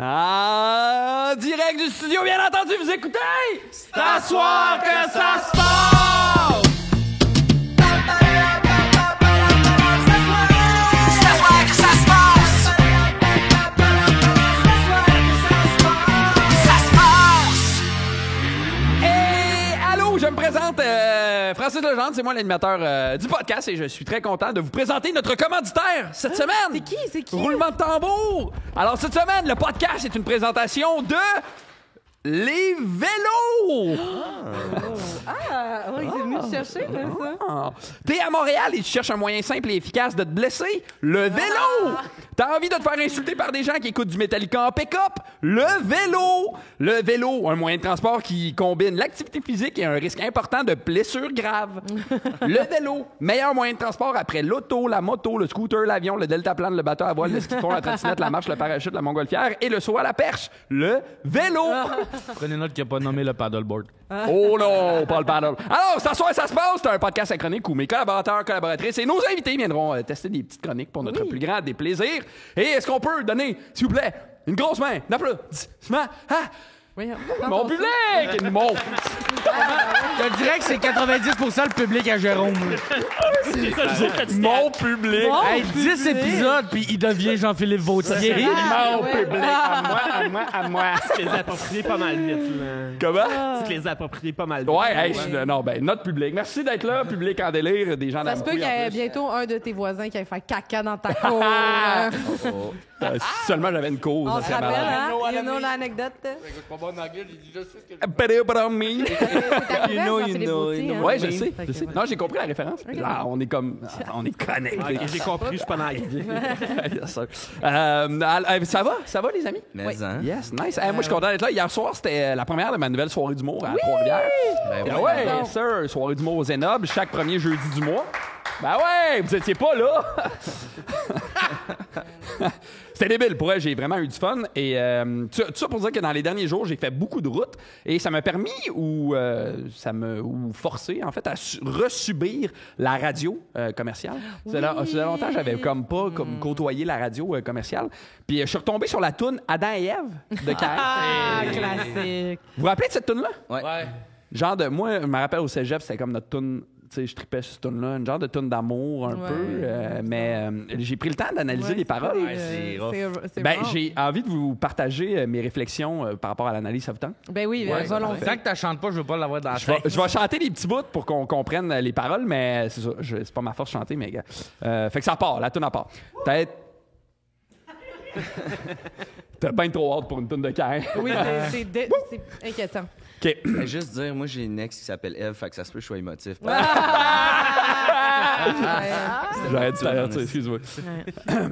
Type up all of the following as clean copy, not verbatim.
En direct du studio, bien entendu, vous écoutez! C'est à soir que ça se passe! C'est à soir que ça se passe! Ça se passe! Et allô, je me présente, Francis Legendre, c'est moi l'animateur du podcast et je suis très content de vous présenter notre commanditaire cette semaine. C'est qui? Roulement de tambour. Alors cette semaine, le podcast est une présentation de les vélos. Oui, c'est venu te chercher, là, ça. Ah. T'es à Montréal et tu cherches un moyen simple et efficace de te blesser? Le vélo! T'as envie de te faire insulter par des gens qui écoutent du Metallica en pick-up? Le vélo! Le vélo, un moyen de transport qui combine l'activité physique et un risque important de blessures graves. Le vélo, meilleur moyen de transport après l'auto, la moto, le scooter, l'avion, le deltaplane, le bateau à voile, le ski de fond, la trottinette, la marche, le parachute, la montgolfière et le saut à la perche. Le vélo! Prenez note qu'il n'a pas nommé le paddleboard. Oh non, pas le paddle. Alors, ça soir, ça se passe. C'est un podcast synchronique où mes collaborateurs, collaboratrices et nos invités viendront tester des petites chroniques pour notre plus grand des plaisirs. Et est-ce qu'on peut donner, s'il vous plaît, une grosse main d'applaudissement à mon public? Je dirais que c'est 90% le public à Jérôme. Mon public. Hey, 10 épisodes, puis il devient Jean-Philippe Vautier. Mon public. À moi. Tu te les appropries pas mal vite, là. Comment? Tu te les appropries pas mal vite. Ouais, hey, non, ben, notre public. Merci d'être là, public en délire, des gens Ça se peut qu'il y ait bientôt un de tes voisins qui aille faire caca dans ta cour. Si seulement j'avais une cause, On ça se serait rappelle, malade. hein? You know l'anecdote? Better about me. You know. Ouais, je sais. Non, j'ai compris la référence. Là, on est comme. On est connectés. Ok, j'ai compris, je suis pas dans la Yes, sir. Ça va, les amis? Mais hein? Yes, nice. Moi, je suis content d'être là. Hier soir, c'était la première de ma nouvelle soirée d'humour à Trois-Rivières. Ben Ah ouais, yes, sir. Soirée d'humour au Zénob, chaque premier jeudi du mois. Ben ouais, vous étiez pas là. C'était débile. Pour elle, j'ai vraiment eu du fun. Et tout ça pour dire que dans les derniers jours, j'ai fait beaucoup de routes. Et ça m'a permis ou forcé, en fait, à resubir la radio commerciale. Ça faisait longtemps que j'avais comme pas côtoyé la radio commerciale. Puis je suis retombé sur la toune Adam et Ève de Caïn. Ah, classique. Vous vous rappelez de cette toune-là? Ouais. Genre de... Moi, je me rappelle au cégep, c'était comme notre toune... Tu sais, je tripais sur cette toune-là, une genre de toune d'amour un peu. Mais j'ai pris le temps d'analyser les paroles. C'est Ben, rare. j'ai envie de vous partager mes réflexions par rapport à l'analyse. Ça vous tente? Ben oui, volontiers. Tant que tu chantes pas, je veux pas l'avoir dans la Je tête. vais chanter des petits bouts pour qu'on comprenne les paroles, mais c'est ça. C'est pas ma force de chanter, mais gars. Fait que ça part, la toune à part. Peut-être. T'as bien trop hâte pour une toune de Caïn. Oui, c'est inquiétant. OK. Ben, juste dire, moi, j'ai une ex qui s'appelle Eve, fait que ça se peut que je sois émotif. J'aurais dû t'arrêter, excuse-moi.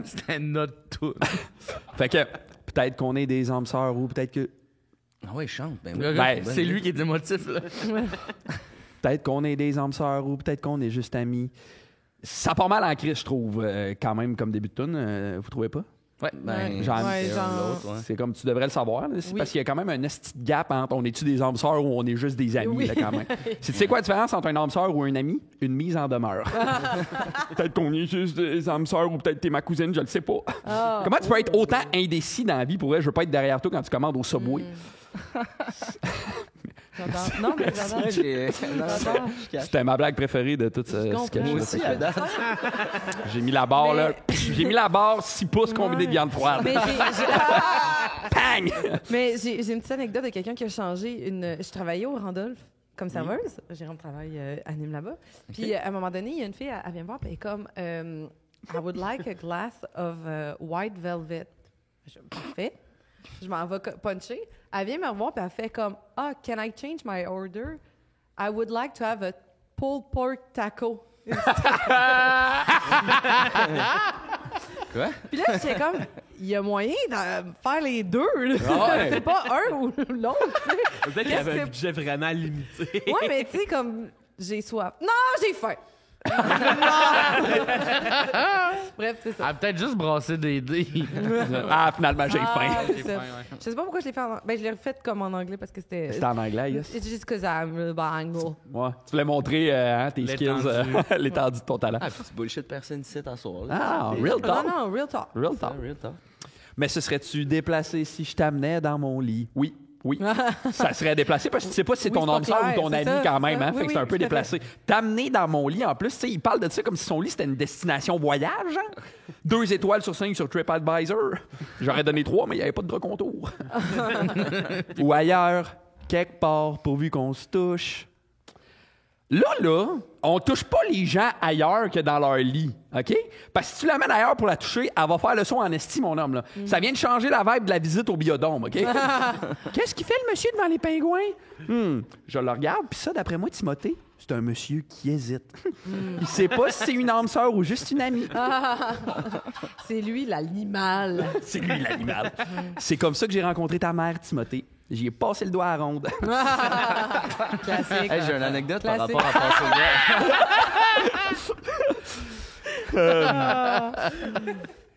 C'était notre tour. Fait que peut-être qu'on est des âmes sœurs ou peut-être que. Ah ouais, il chante. Ben, Ben, C'est lui qui est émotif, là. Peut-être qu'on est des âmes sœurs ou peut-être qu'on est juste amis. Ça part mal en crise, je trouve, quand même, comme début de tune. Vous trouvez pas? Ouais, ben, Genre- c'est genre- un l'autre, ouais. C'est comme tu devrais le savoir. Là. C'est Oui. parce qu'il y a quand même un esti de gap entre on est-tu des âmes sœurs ou on est juste des amis, Oui. là, quand même. Tu sais quoi la différence entre un âme sœur ou un ami? Une mise en demeure. Peut-être qu'on est juste des âmes sœurs ou peut-être t'es ma cousine, je le sais pas. Comment tu peux être autant indécis dans la vie pour elle? Je veux pas être derrière toi quand tu commandes au Subway. J'adore. Non, mais j'adore. J'adore. C'était ma blague préférée de tout ce comprends. sketch. Moi aussi, à date. J'ai mis la barre, Mais- là. J'ai mis la barre 6 pouces combinée de viande froide. Mais Bang! j'ai une petite anecdote de quelqu'un qui a changé Je travaillais au Randolph comme serveuse. Gérant de travail anime là-bas. Puis à un moment donné, il y a une fille, elle vient me voir, puis elle est comme I would like a glass of white velvet. Parfait. Je m'en vais puncher. Elle vient me revoir, puis elle fait comme can I change my order? I would like to have a pulled pork taco. Quoi? Puis là, j'étais comme, il y a moyen de faire les deux. Là. ouais. C'est pas un ou l'autre. Tu sais. Peut-être qu'il y avait un budget vraiment limité. Ouais, mais tu sais, comme, j'ai soif. Non, j'ai faim. Bref, c'est ça. Ah, peut-être juste brasser des dés. Ah, finalement, j'ai faim. c'est ça. Je sais pas pourquoi je l'ai fait en anglais. Ben, je l'ai refait comme en anglais parce que c'était. C'était en anglais, yes. It's just because I'm really bilingual. Ouais. Tu voulais montrer tes skills, l'étendue de ton talent. Ah, puis tu bullshit personne ici à soir. Ah, real talk. Non, real talk. Real talk. Real talk. Mais ce serait-tu déplacé si je t'amenais dans mon lit? Oui. Oui, ça serait déplacé parce que tu sais pas si c'est ton âme sœur ou ton ami quand même, hein? Fait que c'est un peu déplacé. T'amener dans mon lit, en plus, tu sais, il parle de ça comme si son lit c'était une destination voyage, hein? 2 étoiles sur 5 sur TripAdvisor. J'aurais donné 3, mais il n'y avait pas de drap contour. Ou ailleurs, quelque part, pourvu qu'on se touche. Là, on touche pas les gens ailleurs que dans leur lit, OK? Parce que si tu l'amènes ailleurs pour la toucher, elle va faire le son en esti, mon homme. Là. Ça vient de changer la vibe de la visite au biodôme, OK? Qu'est-ce qu'il fait le monsieur devant les pingouins? Je le regarde, puis ça, d'après moi, Timothée, c'est un monsieur qui hésite. Il sait pas si c'est une âme sœur ou juste une amie. C'est lui, l'animal. C'est lui, l'animal. C'est comme ça que j'ai rencontré ta mère, Timothée. J'y ai passé le doigt à la ronde. Classique. Hey, j'ai une anecdote Classique. par rapport à passer le doigt.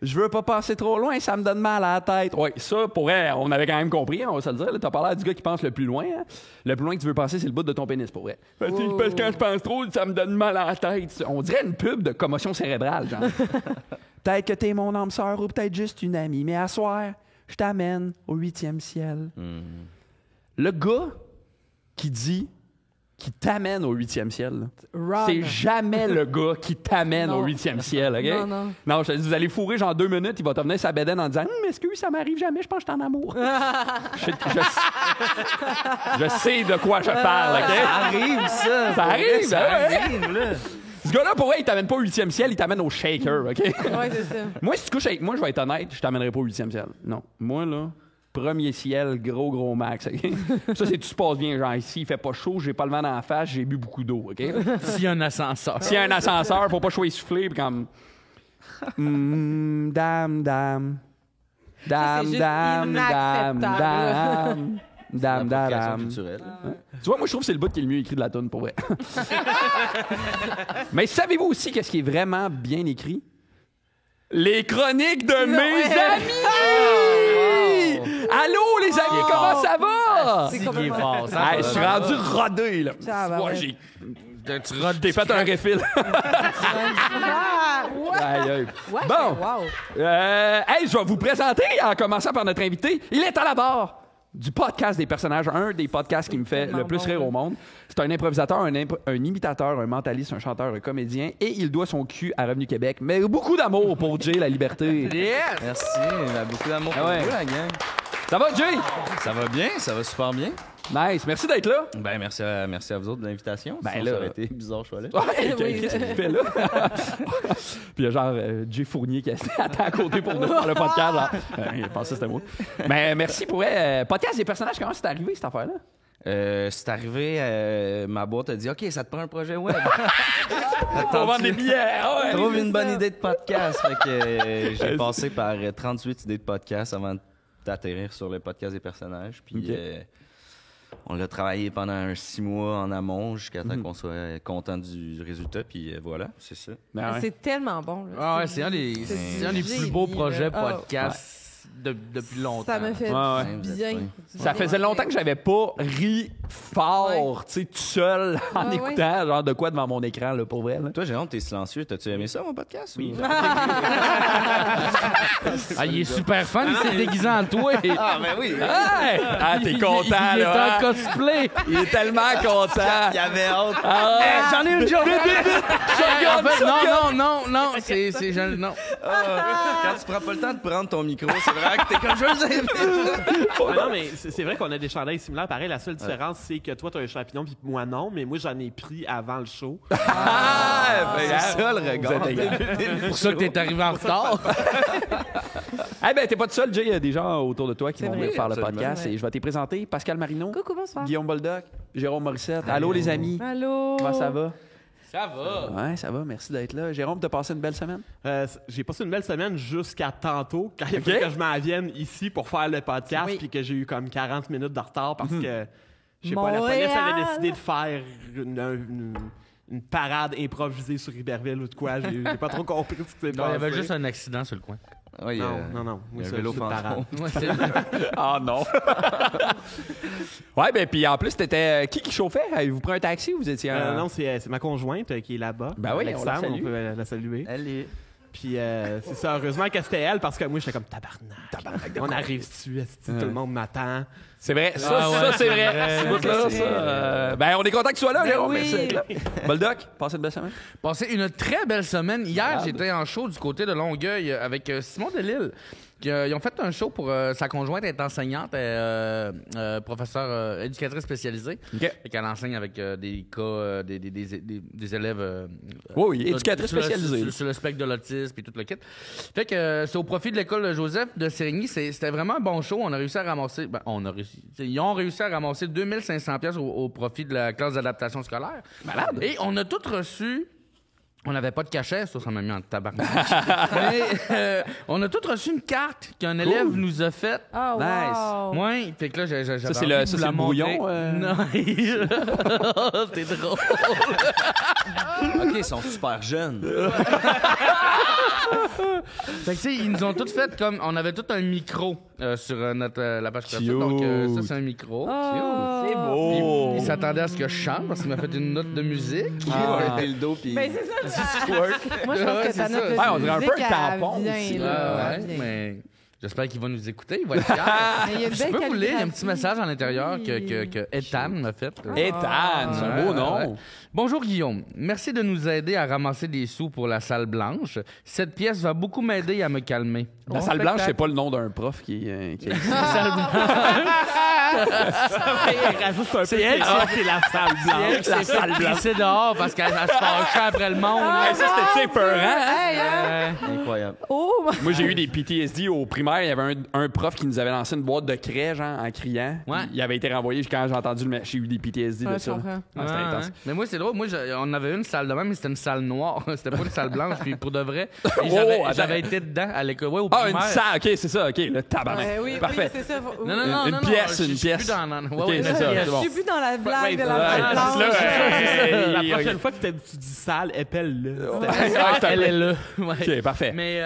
Je veux pas passer trop loin, ça me donne mal à la tête. Oui, ça, pour elle, on avait quand même compris, on va se le dire. T'as parlé du gars qui pense le plus loin. Hein? Le plus loin que tu veux passer, c'est le bout de ton pénis, pour vrai. Parce que quand je pense trop, ça me donne mal à la tête. On dirait une pub de commotion cérébrale, genre. Peut-être que t'es mon âme sœur ou peut-être juste une amie, mais à soir, je t'amène au 8e ciel. Le gars qui t'amène au 8e ciel, là, c'est jamais le gars qui t'amène au 8e ciel, OK? Non, je te dis, vous allez fourrer genre 2 minutes, il va te venir sa bédaine en disant « excuse, ça m'arrive jamais, je pense que je suis en amour. » Je sais de quoi je parle, OK? Ça arrive, ça. Ça arrive, Ça hein? arrive, là. Ce gars-là, pour vrai, il t'amène pas au 8e ciel, il t'amène au shaker, OK? Ouais, c'est ça. Moi, si tu couches avec moi, je vais être honnête, je t'amènerai pas au 8e ciel. Non. Moi, là, premier ciel, gros max, OK? Ça, c'est tout se passe bien. Genre, ici, il fait pas chaud, j'ai pas le vent dans la face, j'ai bu beaucoup d'eau, OK? S'il y a un ascenseur. S'il y a un ascenseur, faut pas choisir souffler, puis comme... dame. Ça, c'est juste inacceptable. L'appropriation culturelle. Tu vois, moi, je trouve que c'est le bout qui est le mieux écrit de la toune, pour vrai. Mais savez-vous aussi qu'est-ce qui est vraiment bien écrit? Les chroniques de mes amis! Allô, les amis, comment ça va? C'est Qui est complètement... fort. Ça, Hey, je suis rendu rodé, là. Ah, ben Ouais, ouais. T'es fait un refill. Aïe, aïe. Ouais, Bon. wow. Hey, je vais vous présenter, en commençant par notre invité. Il est à la barre du podcast des personnages, un des podcasts qui me fait le plus rire au monde. C'est un improvisateur, un imitateur, un mentaliste, un chanteur, un comédien, et il doit son cul à Revenu Québec. Mais beaucoup d'amour pour Jay, la liberté. Merci. Il a beaucoup d'amour pour ouais. vous, la gang. Ça va, Jay? Ça va bien, ça va super bien. Nice. Merci d'être là. Ben, merci à vous autres de l'invitation. Ben Sinon, là- ça aurait été bizarre, je suis allé. Ouais, Oui. qu'est-ce qu'il fait là? Puis il y a genre Jay Fournier qui attend à côté pour nous faire le podcast. Genre. Il pensait que c'était moi. Mais merci pour podcast des personnages, comment c'est arrivé cette affaire-là? C'est arrivé, ma boîte a dit « OK, ça te prend un projet web. » Pour vendre des billets. Ah ouais. Trouve une bonne idée de podcast. Fait que j'ai passé par 38 idées de podcast avant d'atterrir sur le podcast des personnages. Puis OK. on l'a travaillé pendant 6 mois en amont jusqu'à temps qu'on soit content du résultat. Puis voilà, c'est ça. Ben ouais. C'est tellement bon. Là. Ah ouais, c'est un des plus beaux génie, projets là. Ah. podcasts depuis longtemps. Ça me fait Ouais. bien. Ça faisait longtemps que j'avais pas ri fort, tu sais, tout seul, en Ouais, écoutant genre de quoi devant mon écran, là, pour vrai. Là. Toi, Jérôme, t'es silencieux. T'as-tu aimé ça, mon podcast? Oui. Ah, il est super fun, il s'est déguisé en toi. Ah, ben oui. Hey! Ah, t'es content, Il est là. en hein? cosplay. Il est tellement content. Il avait hâte. Ah, ouais. J'en ai une joke. En fait, shotgun. non, c'est non. Quand tu prends pas le temps de prendre ton micro, c'est vrai que t'es comme je veux dire. Non, mais c'est vrai qu'on a des chandails similaires. Pareil, la seule différence, c'est que toi, t'as un champignon puis moi, non. Mais moi, j'en ai pris avant le show. Ah, ben, C'est ça, le regard. vous êtes égal. C'est pour ça que t'es arrivé en retard. Eh ben, t'es pas tout seul, Jay. Il y a des gens autour de toi qui C'est vont vrai. venir faire le Absolument. podcast. Et je vais te présenter Pascal Marino, Coucou, bonsoir. Guillaume Boldoc, Jérôme Morissette. Allô, les amis. Allô. Comment ça va? Ça va. Ouais, ça va. Merci d'être là. Jérôme, t'as passé une belle semaine? J'ai passé une belle semaine jusqu'à tantôt, quand il Ok. a fallu que je m'en vienne ici pour faire le podcast, Oui. puis que j'ai eu comme 40 minutes de retard parce Mhm. que, je sais pas, la police Montréal. avait décidé de faire une parade improvisée sur Iberville ou de quoi. J'ai pas trop compris ce qui s'est Non, il y avait passé. juste un accident sur le coin. Ouais, Non. il y a Moi, un c'est vélo juste une parade. fantôme. Ah non. Ouais, ben puis en plus, t'étais qui chauffait? Avez-vous pris un taxi ou vous étiez Non, c'est ma conjointe qui est là-bas. Ben oui, on la Alexandre, salue. on peut la saluer. Elle est... Puis c'est ça, heureusement que c'était elle, parce que moi, j'étais comme tabarnak. On arrive dessus, tout le monde m'attend. C'est vrai, ça c'est vrai. Ce bout-là, ça, ben, on est content que tu sois là, Jérôme. oui. Merci d'être là. Boldoc, passez une belle semaine. Passé une très belle semaine. Hier, j'étais en show du côté de Longueuil avec Simon Delille. Ils ont fait un show pour sa conjointe est enseignante, professeure éducatrice spécialisée. OK. Et qu'elle enseigne avec des cas, des élèves. Oui, éducatrice spécialisée. Sur le spectre de l'autisme et tout le kit. Fait que c'est au profit de l'école Joseph de Sérigny. C'était vraiment un bon show. On a réussi à ramasser. Ils ont réussi à ramasser 2500 pièces au profit de la classe d'adaptation scolaire. Malade. Et on a tous reçu. On n'avait pas de cachet, ça m'a mis en tabarnak. Mais on a tous reçu une carte qu'un élève nous a faite. Oh, wow. Ouais, fait que là, j'avais Ça, envie de c'est vous la le brouillon. montrer. Non, t'es drôle. OK, ils sont super jeunes. Fait que, tu sais, ils nous ont tous fait comme. On avait tout un micro sur la page Cute. Donc, ça, c'est un micro. Oh. C'est beau. Il s'attendait à ce que je chante parce qu'il m'a fait une note de musique. Et le dos, puis... Ben, c'est ça. squirt. Moi, je pense Ouais, que ta c'est note ça. de Ouais, on dirait un peu musique, un tampon elle vient, aussi. là. Ouais, Elle vient. mais j'espère qu'il va nous écouter. Il va être fier. Mais il y a une Je belle peux vous lire, il y a un calligraphie. petit message à l'intérieur Oui. que Ethan m'a fait. Ethan, c'est un beau nom. Ouais. Bonjour Guillaume, merci de nous aider à ramasser des sous pour la salle blanche. Cette pièce va beaucoup m'aider à me calmer. La Bon salle blanche, c'est spectacle. pas le nom d'un prof qui existe. Rajoute un peu C'est elle c'est la salle blanche. La salle blanche. C'est dehors parce qu'elle se fâchait après le monde. Hey, ça, c'était épeurant, hein? Hey, hein? Incroyable. Oh, Moi, j'ai eu des PTSD au primaire. Il y avait un prof qui nous avait lancé une boîte de craie, genre, en criant. Ouais. Il avait été renvoyé quand j'ai entendu le... J'ai eu des PTSD de Ouais, ça. je comprends. Ouais, c'était intense. Ouais. Mais moi, c'est drôle. Moi, on avait une salle de même, mais c'était une salle noire. C'était pas une salle blanche. Puis pour de vrai, et Oh, attends. j'avais été dedans à l'école. Ouais, au Ah, primaire. une salle. OK, c'est ça. OK, le tabarnak. Ouais, oui, Parfait. oui, c'est ça. Non, non, Une- non, une non, pièce, non, une je suis pièce. plus dans... OK, Ouais, c'est ça, pièce. c'est bon. Je suis plus dans la blague Ouais, de c'est la ça. salle c'est blanche. là, La Hey, prochaine ok. fois que tu dis salle, épelle-le. Elle est là. Ouais. OK, parfait. Mais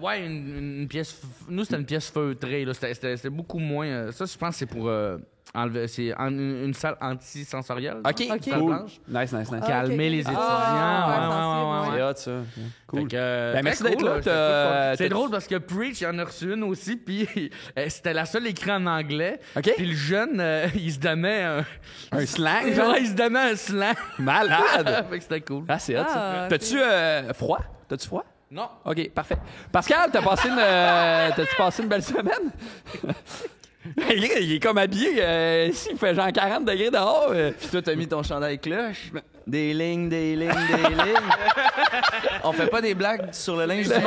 ouais, une pièce. Nous, c'était une pièce feutrée. Là. C'était beaucoup moins. Ça, je pense que c'est pour enlever. C'est une salle antisensorielle. OK, Une salle cool. blanche. Nice. Ah, Calmer ok. les étudiants. Ah, C'est ouais, hot, ça. Cool. Fait que, Ben, très merci d'être cool, là. c'était T'as- cool. C'est t'as- drôle parce que Preach, il en a reçu une aussi, puis c'était la seule écrite en anglais. OK. Puis le jeune, il se donnait Un slang, genre, genre? il se donnait un slang. Malade. Fait que c'était cool. Ah, c'est hot, ça. Ah, T'as-tu froid? T'as-tu froid? Non. OK, parfait. Pascal, t'as-tu passé une belle semaine? Il est comme habillé. S'il fait genre 40 degrés dehors. Puis toi, t'as mis ton chandail cloche. Des lignes, des lignes, des lignes. On fait pas des blagues sur le linge du monde.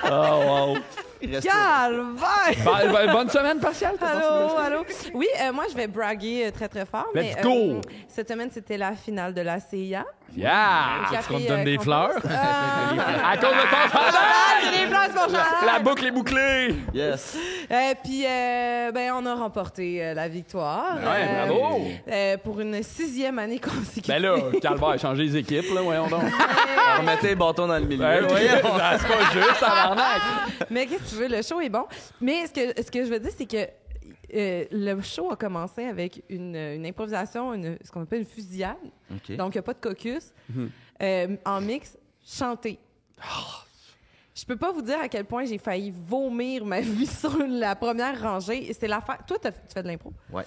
Oh, wow. Il reste Calvaire! Bonne semaine, Pascal. t'as passé une belle Allô, semaine? allô. Oui, moi, je vais braguer très, très fort. Let's mais, go! cette semaine, c'était la finale de la CIA. Yeah! qu'on te donne des fleurs? À cause de ton chandail! Des fleurs, c'est mon chandail! La boucle est bouclée! Yes. Puis, ben, on a remporté la victoire. Ouais, bravo! Pour une 6e année consécutive. Ben là, Calvaire, changer les équipes, là, voyons donc. Remettez les bâtons dans le milieu. Ben, voyons, c'est pas juste, tabarnak. Mais qu'est-ce que tu veux, le show est bon. Mais ce que je veux dire, c'est que le show a commencé avec une improvisation, ce qu'on appelle une fusillade. OK. Donc, il n'y a pas de caucus. En mix, chanté. Je peux pas vous dire à quel point j'ai failli vomir ma vie sur la première rangée. Et c'était l'affaire. Toi, tu fais de l'impro? Ouais.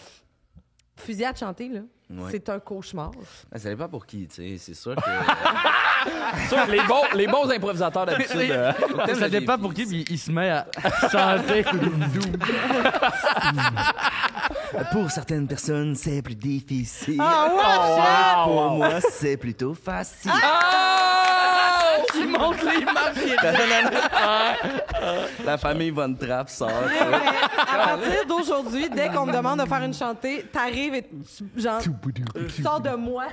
Fusillade chantée, là. Ouais. C'est un cauchemar. Ben, ça dépend pour qui, tu sais. C'est sûr que... Ça, les bons improvisateurs d'habitude. Ça dépend pour qui, puis il se met à chanter. Pour certaines personnes, c'est plus difficile. Oh, Pour wow. moi, c'est plutôt facile. Il monte les marques. La famille Von Trapp sort. À partir d'aujourd'hui, dès qu'on me demande de faire une chantée, t'arrives et tu sors de moi.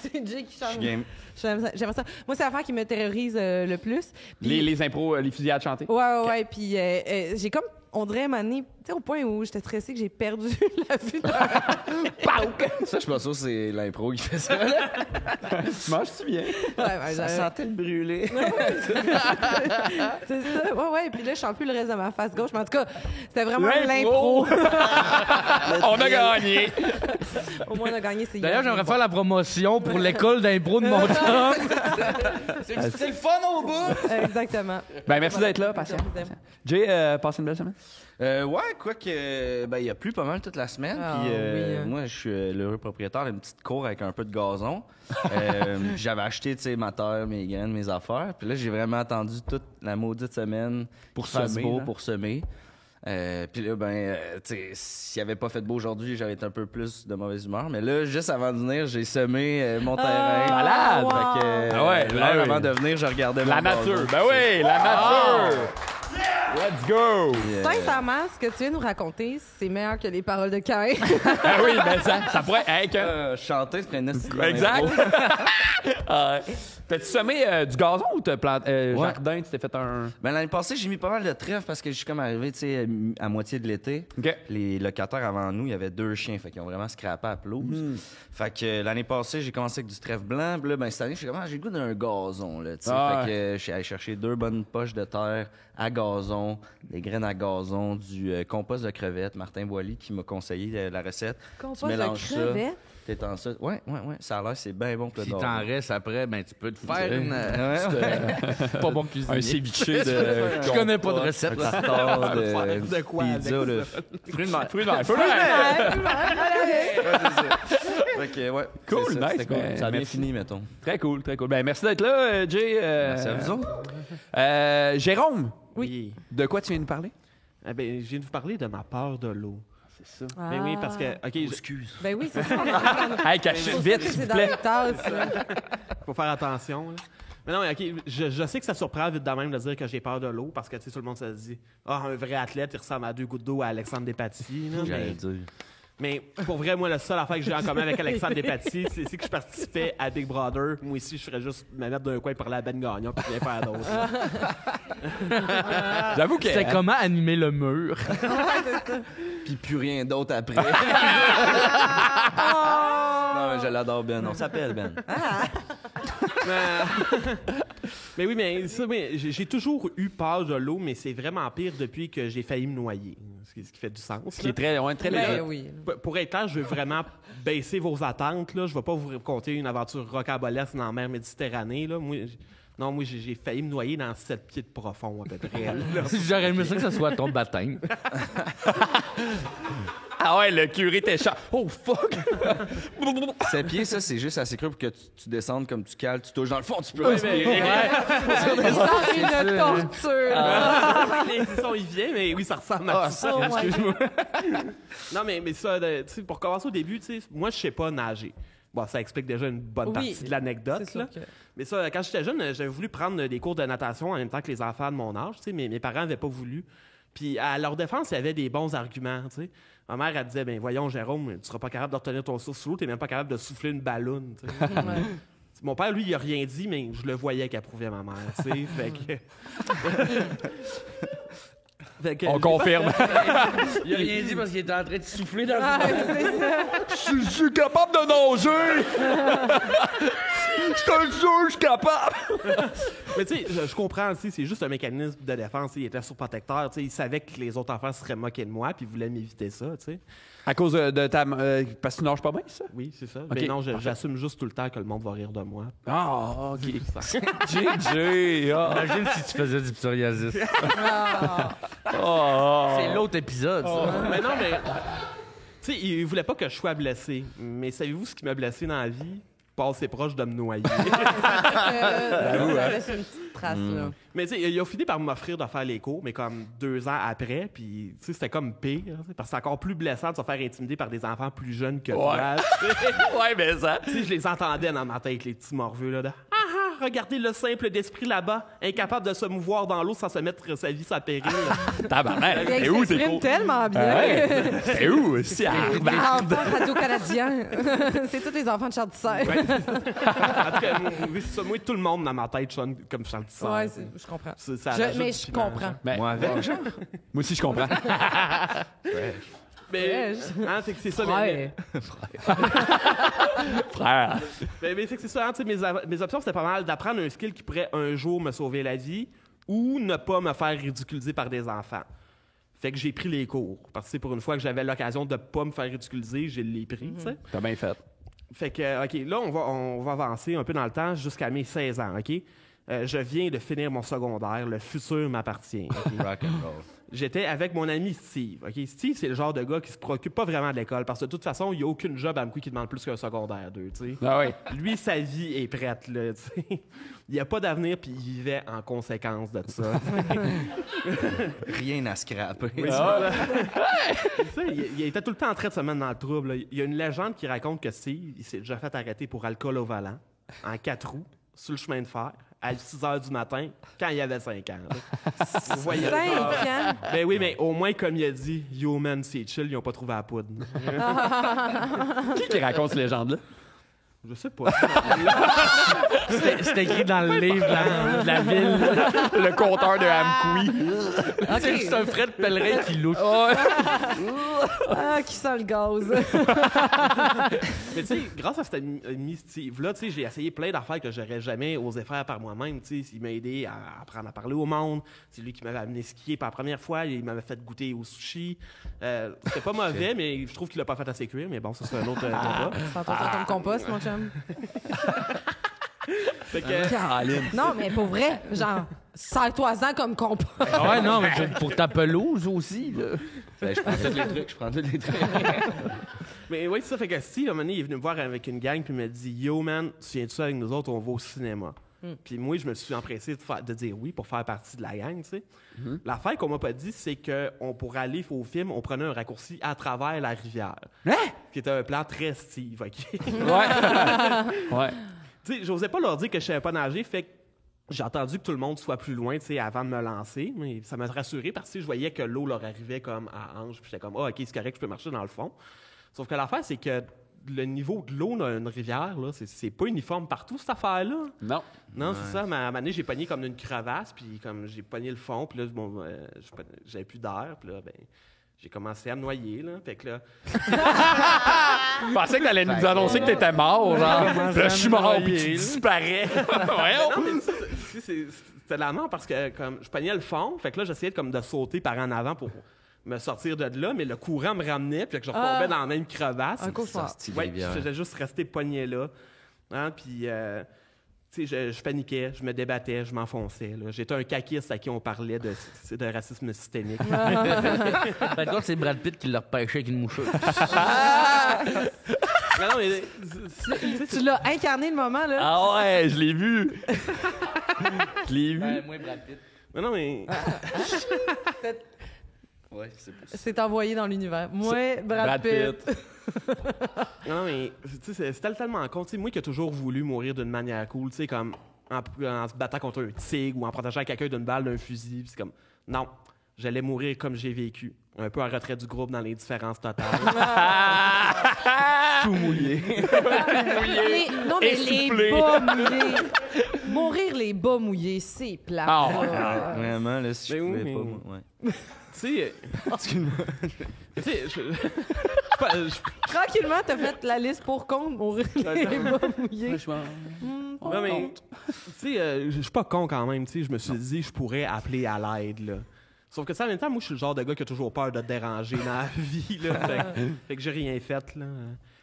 C'est Jay qui chante. Game. J'aime ça. Moi, c'est l'affaire qui me terrorise le plus. Puis- Les impros, les fusillades chantées. Ouais. Puis j'ai comme, on dirait, à un moment donné, sais, au point où j'étais stressée que j'ai perdu la vue. Ça, je suis pas sûr que c'est l'impro qui fait ça. Tu manges-tu bien? Ça sentait le brûlé. C'est ça. Ouais. Puis là, je sens plus le reste de ma face gauche. Mais en tout cas, c'était vraiment L'impro. l'impro. On a gagné. Au moins, on a gagné. C'est D'ailleurs, hier. j'aimerais faire la promotion pour l'école d'impro de mon chum. C'est le fun au bout! Exactement. Ben, merci d'être là, patient. Jay, passe une belle semaine. Ouais, quoique, il y a plu pas mal toute la semaine. Ah, Puis oui. moi, je suis l'heureux propriétaire d'une petite cour avec un peu de gazon. J'avais acheté, tu sais, ma terre, mes graines, mes affaires. Puis là, j'ai vraiment attendu toute la maudite semaine Pour qu'il fasse semer, beau là. pour semer. Puis là, tu sais, s'il avait pas fait beau aujourd'hui, j'aurais été un peu plus de mauvaise humeur. Mais là, juste avant de venir, j'ai semé mon terrain. Malade! wow. Fait que, Ah ouais, l'heure ben oui. avant de venir, je regardais La mon nature. gazon. Ben oui, la nature. Let's go. Puis, Sincèrement, ce que tu viens de nous raconter, c'est meilleur que les paroles de Caïn. Ah oui, mais ça pourrait être un... chanter, c'est une estime Exact. d'impro. T'as-tu semé du gazon ou t'as planté jardin? Tu t'es fait un... Ben, l'année passée, j'ai mis pas mal de trèfle parce que je suis comme arrivé, tu sais, à moitié de l'été. OK. Les locataires avant nous, il y avait 2 chiens, fait qu'ils ont vraiment scrappé à la pelouse. Fait que l'année passée, j'ai commencé avec du trèfle blanc. Puis là, ben, cette année, je suis comme, j'ai le goût d'un gazon, là, tu sais. Ah Fait que je suis allé chercher 2 bonnes poches de terre à gazon, des graines à gazon, du compost de crevettes. Martin Boily qui m'a conseillé la recette. Compost Tu de mélanges ça. crevettes? T'étends ça. Ouais. Ça a l'air, c'est bien bon pour le Si gazon. t'en restes après, ben tu peux te faire une... Ouais. pas bon cuisinier. Un ceviche de... Je connais pas de recette. Un tartare De quoi pizza, avec là. Fruits de mer. Fruits de mer. Fait que, ouais. Cool, c'est ça, nice, c'était cool. ben, Ça a bien merci. fini, mettons. Très cool, très cool. Ben, merci d'être là, Jay. Merci à vous autres. Jérôme, Oui. de quoi tu viens nous parler? Eh ben, je viens de vous parler de ma peur de l'eau. C'est ça. Ben oui, parce que, OK, Excuse. Ben oui, c'est ça. Hey, cache vite, s'il C'est vous dans plaît. les tasses, là. faut faire attention. Là. Mais non, mais OK, je sais que ça surprend vite de même de dire que j'ai peur de l'eau parce que, tu sais, tout le monde se dit « Ah, un vrai athlète, il ressemble à 2 gouttes d'eau à Alexandre Despatie. » J'allais dire. Mais pour vrai, moi, la seule affaire que j'ai en commun avec Alexandre Despatie, c'est que je participais à Big Brother. Moi ici, je ferais juste me mettre d'un coin et parler à Ben Gagnon puis rien faire d'autre. J'avoue que... C'était comment animer le mur? Puis plus rien d'autre après. Non, mais je l'adore, Ben. On s'appelle Ben. Mais oui, mais ça, j'ai toujours eu peur de l'eau, mais c'est vraiment pire depuis que j'ai failli me noyer. Ce qui fait du sens. Ce qui est très léger. Ben oui. Pour être clair, je veux vraiment baisser vos attentes. Là. Je ne vais pas vous raconter une aventure rocambolesque dans la mer Méditerranée. Là. Moi, j'ai failli me noyer dans 7 pieds de profond, à peu près. là. J'aurais aimé ça que ce soit ton baptême. Ah ouais, le curé t'échappe. Oh, fuck! 7 pieds, ça, c'est juste assez creux pour que tu descendes comme tu cales, tu touches dans le fond, tu peux Ouais, respirer. C'est une torture. Les sons, il vient, mais oui, ça ressemble à ça. Oh my God. Non, mais ça, tu sais, pour commencer au début, tu sais, moi, je sais pas nager. Bon, ça explique déjà une bonne Oui, partie de l'anecdote. c'est sûr là. que- Mais ça, quand j'étais jeune, j'avais voulu prendre des cours de natation en même temps que les enfants de mon âge, tu sais, mais mes parents n'avaient pas voulu. Puis à leur défense, il y avait des bons arguments, tu sais. Ma mère, elle disait, ben voyons, Jérôme, tu seras pas capable de retenir ton souffle sous l'eau, t'es même pas capable de souffler une balloune, tu sais. Ouais. Mon père, lui, il a rien dit, mais je le voyais qu'il approuvait ma mère, tu sais. Fait que... Fait que On j'ai confirme. Il a rien dit parce qu'il était en train de souffler dans le... Ah, c'est ça. Je suis capable de nager! Je te le jure, je suis capable! Mais tu sais, je comprends aussi, c'est juste un mécanisme de défense. Il était surprotecteur. Tu sais, il savait que les autres enfants seraient moqués de moi, puis il voulait m'éviter ça, tu sais. À cause de ta... parce que tu nages pas bien, ça? Oui, c'est ça. Ok, Mais non, parfait. j'assume juste tout le temps que le monde va rire de moi. Ah, OK. Ça. JJ! Ah. Imagine si tu faisais du psoriasis. Ah. Ah. C'est l'autre épisode, ça. Mais non, mais... Tu sais, il voulait pas que je sois blessé. Mais savez-vous ce qui m'a blessé dans la vie? Passer proche de me noyer. Ça laisse une petite trace, là. Mais tu sais, il a fini par m'offrir de faire les cours, mais comme 2 ans après, puis tu sais, c'était comme pire, tu sais, parce que c'est encore plus blessant de se faire intimider par des enfants plus jeunes que toi. Tu sais. Ouais, mais ça... Tu sais, je les entendais dans ma tête, les petits morveux, là, de « Ah, ah, regardez le simple d'esprit là-bas, incapable de se mouvoir dans l'eau sans se mettre sa vie à péril. Tabarnak, Il c'est où, c'est s'exprime cool? tellement bien. Ouais. C'est où? C'est à Harvard. Enfant radio-canadien. C'est tous les enfants de Charles Tissère. En tout cas, oui, c'est ça. Moi, tout le monde dans ma tête sonne comme Charles Tissère. Ouais, je comprends. Ça rajoute Mais du je piment, comprends. genre. Ben, Moi avec, genre. moi aussi, je comprends. Mais, hein, c'est ça. Mais, Frère. mais c'est que c'est ça. Hein, tu sais, mes options, c'était pas mal d'apprendre un skill qui pourrait un jour me sauver la vie ou ne pas me faire ridiculiser par des enfants. Fait que j'ai pris les cours. Parce que pour une fois que j'avais l'occasion de pas me faire ridiculiser, je l'ai pris, tu sais. T'as bien fait. Fait que, OK, là, on va avancer un peu dans le temps jusqu'à mes 16 ans, OK? Je viens de finir mon secondaire. Le futur m'appartient. OK? Rock and roll. J'étais avec mon ami Steve. OK? Steve, c'est le genre de gars qui se préoccupe pas vraiment de l'école parce que de toute façon, il n'y a aucune job à Amqui qui demande plus qu'un secondaire 2, tu sais. Ah oui. Lui, sa vie est prête, là, tu sais. Il n'y a pas d'avenir, puis il vivait en conséquence de ça. Rien à scraper. C'est ça, il était tout le temps en train de se mettre dans le trouble, là. Il y a une légende qui raconte que Steve, il s'est déjà fait arrêter pour alcool au volant, en 4 roues, sur le chemin de fer, à 6 h du matin, quand il avait 5 ans. Là. Vous voyez le 5 genre. ans. Ben oui, mais au moins, comme il a dit, yo man, c'est chill, ils n'ont pas trouvé la poudre. Qui raconte cette légende-là? Je sais pas. C'était écrit dans le livre de la ville. Le compteur de Amqui. C'est juste un Fred Pellerin qui louche. Ah, qui sent le gaz. Mais tu sais, grâce à cet ami Steve-là, tu sais, j'ai essayé plein d'affaires que j'aurais jamais osé faire par moi-même. Tu sais, il m'a aidé à apprendre à parler au monde. C'est lui qui m'avait amené skier pour la première fois. Il m'avait fait goûter au sushi. C'était pas mauvais, mais je trouve qu'il l'a pas fait assez cuire. Mais bon, ça, c'est un autre débat. Sens-toi comme compost, mon chum. Fait que, Caroline. Non, mais pour vrai, genre, sers-toi-en comme compost. Ah ouais, non, mais pour ta pelouse aussi, là. Ben, je prends tous les trucs. mais oui, c'est ça. Fait que Steve, à un moment donné, il est venu me voir avec une gang puis il m'a dit « Yo, man, tu viens-tu avec nous autres? On va au cinéma. Puis moi, je me suis empressé de dire oui pour faire partie de la gang, tu sais. L'affaire qu'on m'a pas dit, c'est qu'on pour aller au film, on prenait un raccourci à travers la rivière. Hein? Qui était un plan très Steve, OK? Ouais. Ouais. Tu sais, j'osais pas leur dire que je savais pas nager, fait que j'ai attendu que tout le monde soit plus loin, tu sais, avant de me lancer. Mais ça m'a rassuré parce que je voyais que l'eau leur arrivait comme à hanche. Puis j'étais comme, OK, c'est correct, je peux marcher dans le fond. Sauf que l'affaire, c'est que le niveau de l'eau dans une rivière, là, c'est pas uniforme partout, cette affaire-là. Non. Non, c'est ça. À un moment donné, j'ai pogné comme une crevasse, puis comme j'ai pogné le fond, puis là, bon, j'avais plus d'air, puis là, ben, j'ai commencé à me noyer, là. Fait que là, Je pensais que t'allais nous annoncer que t'étais mort, genre. Là, je suis mort, puis tu disparais. Ouais. non, mais c'était la mort parce que comme je pognais le fond, fait que là, j'essayais comme de sauter par en avant pour me sortir de là, mais le courant me ramenait, puis que je retombais dans la même crevasse. Un cauchemar. Ouais, puis j'étais juste resté pogné là. Hein, puis, tu sais, je paniquais, je me débattais, je m'enfonçais. Là. J'étais un caquiste à qui on parlait de racisme systémique. Fait que c'est Brad Pitt qui l'a repêché avec une moucheuse. Non, mais, Tu l'as incarné le moment, là. Ah ouais, je l'ai vu. Je l'ai vu. Moi, Brad Pitt. non, mais Ouais, c'est possible. C'est envoyé dans l'univers. Moi, Brad Pitt. non, mais tu sais, c'était tellement con. Tu sais, moi qui ai toujours voulu mourir d'une manière cool, tu sais, comme en se battant contre un tigre ou en protégeant quelqu'un d'une balle d'un fusil. Puis c'est comme, non, j'allais mourir comme j'ai vécu. Un peu en retrait du groupe dans l'indifférence totale. Tout mouillé. Non, mais Essoufflé. les bas mouillés. Mourir les bas mouillés, c'est plat. Ah, là. Vraiment, là, si je Ben oui, pouvais mais- pas, moi. Ouais. Tu sais, tu sais, Tranquillement, t'as fait la liste pour compte, mourir les bas mouillés. non, mais tu sais, je suis pas con quand même. Tu sais, je me suis dit, je pourrais appeler à l'aide, là. Sauf que ça, en même temps, moi, je suis le genre de gars qui a toujours peur de te déranger dans la vie, là. Fait que j'ai rien fait, là.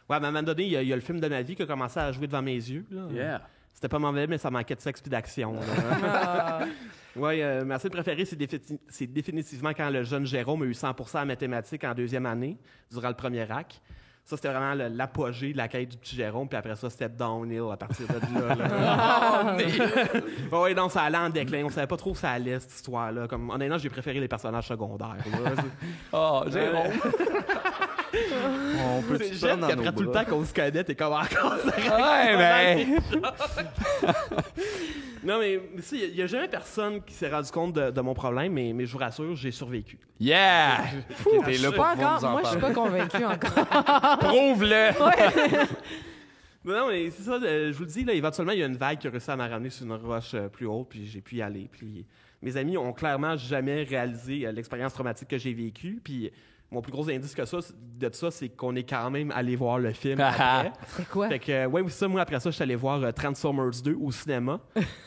Ouais, mais à un moment donné, il y a le film de ma vie qui a commencé à jouer devant mes yeux, là. Yeah. C'était pas mauvais, mais ça manquait de sexe puis d'action. là. Ouais, ma scène préférée, c'est définitivement quand le jeune Jérôme a eu 100% en mathématiques en deuxième année, durant le premier rack. Ça, c'était vraiment l'apogée de la quête du petit Jérôme, puis après ça, c'était downhill à partir de là. Oui, non, ça allait en déclin. On savait pas trop où ça allait, cette histoire-là. Comme, honnêtement, j'ai préféré les personnages secondaires. là. Oh, Jérôme. On peut se J'aime prendre dans qu'après nos tout le bras. temps qu'on se connaît, t'es comme encore Ouais, mais. Non, mais il n'y a jamais personne qui s'est rendu compte de mon problème, mais je vous rassure, j'ai survécu. Yeah! T'es là Pas pour pouvoir encore. nous en Moi, je suis pas parler. convaincue encore. Prouve-le! Non, mais c'est ça, je vous le dis, là, éventuellement, il y a une vague qui a réussi à me ramener sur une roche plus haute, puis j'ai pu y aller. Puis mes amis ont clairement jamais réalisé l'expérience traumatique que j'ai vécue, puis mon plus gros indice que ça, de ça, c'est qu'on est quand même allé voir le film après. C'est quoi? Fait que, ouais, ça, moi, après ça, je suis allé voir Transformers 2 au cinéma.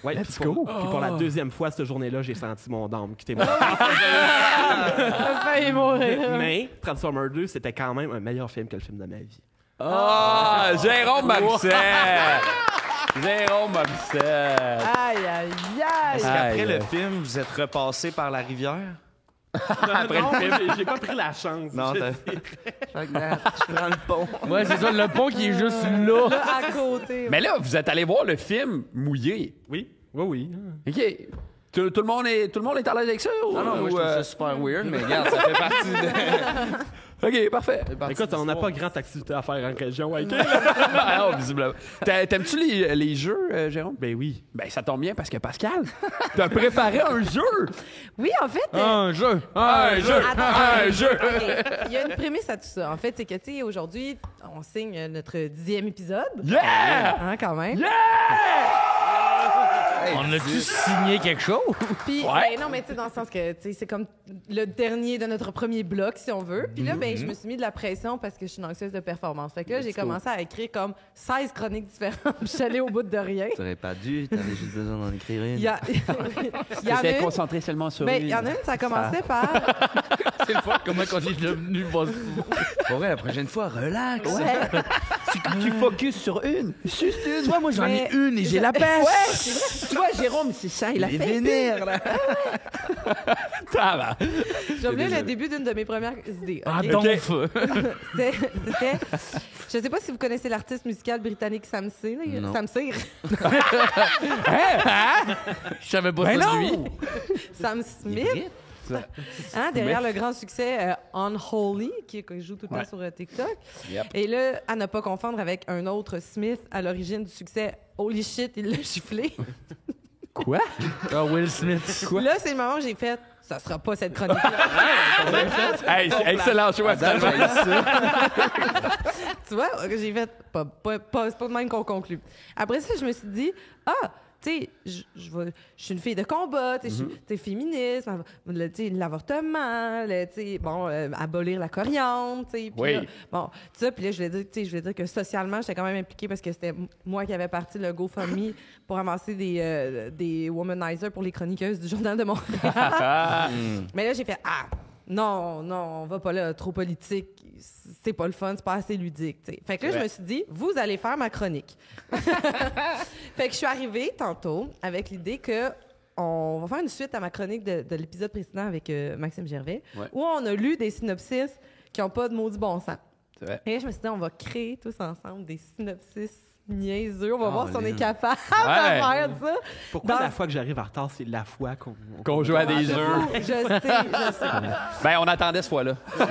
Ouais, Let's puis pour, go. puis pour la deuxième fois, cette journée-là, j'ai senti mon âme qui était morte. T'as failli mourir. Mais Transformers 2, c'était quand même un meilleur film que le film de ma vie. Ah! Jérôme Marcel! Jérôme Marcel! Aïe, aïe, Est-ce aïe. qu'après Aïe. le film, vous êtes repassé par la rivière? Après le film, j'ai pas pris la chance. Non, Je t'as- sais. Je prends le pont. Ouais, c'est ça, le pont qui est juste là. Là, à côté. Mais là, vous êtes allé voir le film mouillé. Oui, oui. OK. Tout le monde est à l'aise avec ça? Non, non, moi, je trouve ça super weird, mais regarde, ça fait partie de... OK, parfait. Écoute, on n'a pas grande activité à faire en région. avec Ah non, visiblement. T'aimes-tu les jeux, Jérôme? Ben oui. Ben, ça tombe bien parce que Pascal, t'as préparé un jeu! Oui, en fait. Un jeu. Un jeu! Attends, Un jeu! OK. Il y a une prémisse à tout ça. En fait, c'est que, tu sais, aujourd'hui, on signe notre 10e épisode. Yeah! Hein, quand même. On a-tu signé quelque chose? Puis, Ouais. ben non, mais tu sais, dans le sens que, tu sais, c'est comme le dernier de notre premier bloc, si on veut. Puis là, ben, je me suis mis de la pression parce que je suis une anxieuse de performance. Fait que là, j'ai commencé à écrire comme 16 chroniques différentes. Puis je suis allée au bout de rien. T'aurais pas dû, t'avais juste besoin d'en écrire une. Il y, il y en a J'étais une. concentré seulement sur Ben, une. il y en a une, ça commençait par. C'est le fun comment on est devenu bon. Pour vrai, la prochaine fois, relax. Ouais. Tu focuses sur une. Juste une. Toi, moi, j'en ai Mais- une et j'ai la peste. Ouais, c'est vrai. Tu vois, Jérôme, c'est ça, il a Les fait. vénères, là. Ça va. J'ai oublié le début d'une de mes premières idées. Ah, ok? donc. C'était. Je sais pas si vous connaissez l'artiste musical britannique Sam Cyr. Non. Sam Cyr. Je savais pas Ben ça de non! lui. Sam Smith. Hein, derrière le grand succès Unholy, qui joue tout le temps sur TikTok. Yep. Et là, à ne pas confondre avec un autre Smith à l'origine du succès Holy shit, il l'a giflé. Quoi? Ah, Will Smith. Là, c'est le moment où j'ai fait ça sera pas cette chronique-là. Hey, excellent choix, finalement. Tu vois, j'ai fait c'est pas de même qu'on conclut. Après ça, je me suis dit tu sais, je suis une fille de combat, tu sais, tu sais, féminisme, tu sais, l'avortement, tu sais, bon, abolir la coriandre, tu sais, puis Oui. là, bon, tout ça, puis là, je voulais dire que socialement, j'étais quand même impliquée parce que c'était moi qui avais parti le GoFundMe pour amasser des womanizers pour les chroniqueuses du Journal de Montréal. Mais là, j'ai fait non, on va pas là, trop politique, c'est pas le fun, c'est pas assez ludique, tu sais. Fait que là, je me suis dit, vous allez faire ma chronique. Fait que je suis arrivée tantôt avec l'idée que on va faire une suite à ma chronique de l'épisode précédent avec Maxime Gervais, où on a lu des synopsis qui n'ont pas de maudit bon sens. C'est vrai. Et là, je me suis dit, on va créer tous ensemble des synopsis niaiseux. On va voir si on est Lynn. capable Ouais. de faire ça. Pourquoi Dans- la fois que j'arrive en retard, c'est la fois Qu'on joue à des œufs. Je sais. Ben, on attendait ce fois-là. Ouais,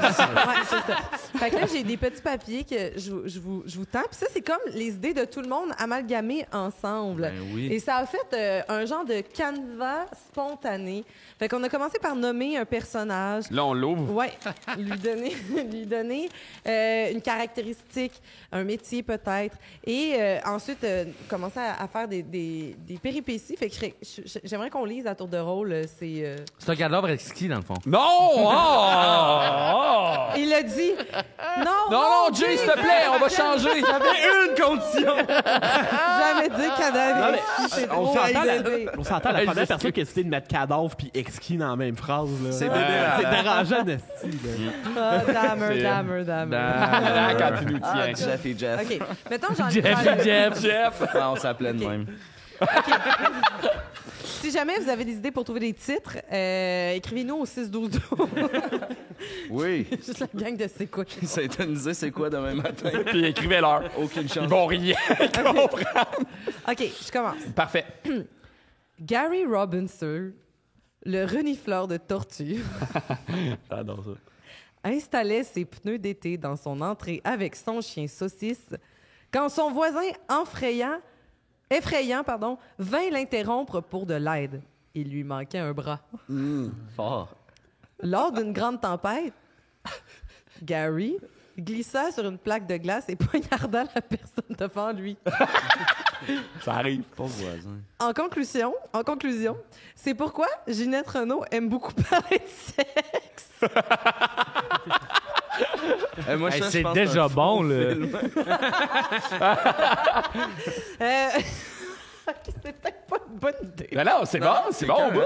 c'est ça. Fait que là, j'ai des petits papiers que je vous tends. Puis ça, c'est comme les idées de tout le monde amalgamées ensemble. Ben oui. Et ça a fait un genre de canevas spontané. Fait qu'on a commencé par nommer un personnage. Là, on l'ouvre. Ouais, lui donner une caractéristique, un métier peut-être, et ensuite commencer à faire des péripéties. Fait que j'aimerais qu'on lise à tour de rôle. C'est C'est un cadavre exquis, dans le fond. Non! Oh! il a dit non, Non, Jay, s'il te plaît, on va changer. une condition! jamais dit cadavre. C'est On trop s'entend, élevé. on s'entend la première personne qui a décidé de mettre cadavre puis exquis dans la même phrase. Là. C'est C'est bébé. dérangeant, Nasty. Ah, C'est- dammer. Ah, quand tu nous tiens. Jeff et Jeff. OK. Mettons, j'en ai Jeff. Ah, on s'appelait de même. Si jamais vous avez des idées pour trouver des titres, écrivez-nous au 6-12-12. Oui. Juste la gang de C'est quoi? Ça a nous dire c'est quoi demain matin. Puis écrivez-leur. Aucune Ils chance. vont rien comprendre. OK, je commence. Parfait. Gary Robinson, le renifleur de tortue, J'adore ça. installait ses pneus d'été dans son entrée avec son chien saucisse quand son voisin effrayant, vint l'interrompre pour de l'aide. Il lui manquait un bras. Fort. Lors d'une grande tempête, Gary glissa sur une plaque de glace et poignarda la personne devant lui. Ça arrive. Pauvre voisin. En conclusion, c'est pourquoi Ginette Renault aime beaucoup parler de sexe. Moi, Hey, je c'est pense déjà un bon, faux là. film. C'est peut-être pas une bonne idée. Non, c'est bon, c'est bon au bout.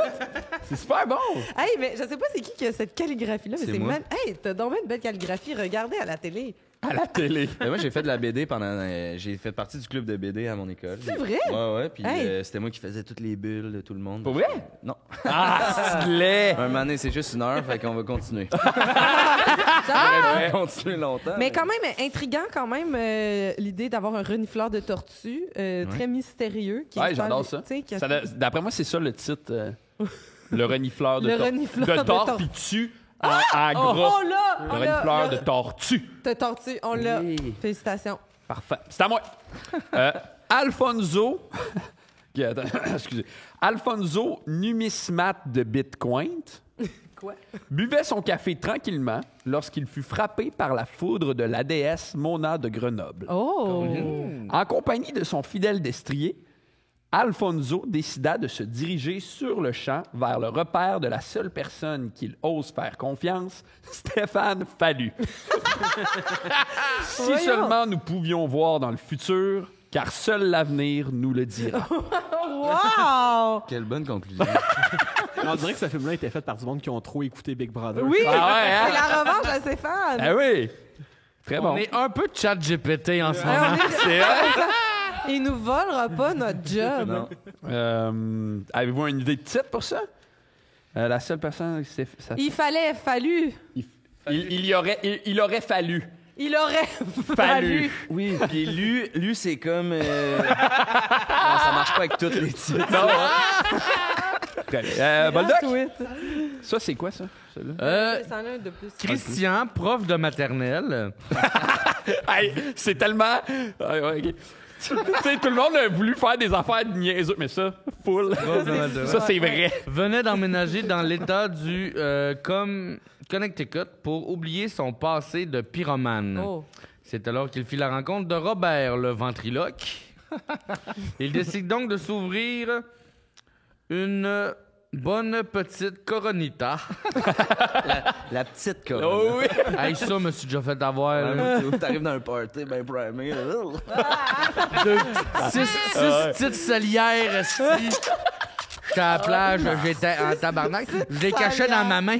C'est super bon. Hey, mais je sais pas c'est qui a cette calligraphie-là, mais C'est c'est moi. Hey, t'as donc bien une belle calligraphie. Regardez à la télé. À la télé. Mais moi, j'ai fait de la BD pendant. J'ai fait partie du club de BD à mon école. C'est vrai? Ouais. Puis Hey. c'était moi qui faisais toutes les bulles de tout le monde. Pour vrai? Non. Ah, c'est laid. Un moment donné, c'est juste 1 heure, fait qu'on va continuer. Ah! On va continuer longtemps. Mais quand même, intriguant quand même, l'idée d'avoir un renifleur de tortue, très mystérieux. Qui Ouais, est j'adore tu ça. sais, qui a- D'après moi, c'est ça le titre. Le renifleur de Le tortue. renifleur de tortue. Torpille-tu en gros. Oh là! Le On l'a! renifleur de tortue. De tortue, on l'a. Oui. Félicitations. Parfait. C'est à moi. Alfonso. Attends, excusez. Alfonso, numismate de Bitcoin, Quoi? buvait son café tranquillement lorsqu'il fut frappé par la foudre de la déesse Mona de Grenoble. Oh! En compagnie de son fidèle destrier, Alfonso décida de se diriger sur le champ vers le repère de la seule personne qu'il ose faire confiance, Stéphane Fallu. Si Voyons. seulement nous pouvions voir dans le futur, car seul l'avenir nous le dira. Wow! Quelle bonne conclusion. On dirait que ce film-là a été fait par du monde qui ont trop écouté Big Brother. Oui! Ah ouais, hein? C'est la revanche à Stéphane! Ah oui! Très bon. On est un peu de chat GPT en ce Ouais, moment. on est- C'est vrai? Il nous volera pas notre job. Non. Avez-vous une idée de titre pour ça? La seule personne... Il fallait fallu. Il aurait fallu. Il aurait Fallu. fallu. Oui, puis lu, c'est comme. Non, ça marche pas avec toutes les titres. Non, hein? Très bien. Boldoc? Tweet. Ça, c'est quoi, ça? celui-là? C'en a un de plus. Christian, prof de maternelle. Hey, c'est tellement... Ouais, ok. Tu sais, tout le monde a voulu faire des affaires de niaiseux, mais ça, full. Ça, c'est vrai. Venait d'emménager dans l'état du Connecticut pour oublier son passé de pyromane. Oh. C'est alors qu'il fit la rencontre de Robert, le ventriloque. Il décide donc de s'ouvrir une bonne petite coronita. La petite corne. Oh oui! Hey, ça, me suis déjà fait avoir. Ouais, là. moi, t'arrives dans un party ben primé. Six petites salières, esti. J'étais à la plage, j'étais en tabarnak. Je les cachais dans ma main.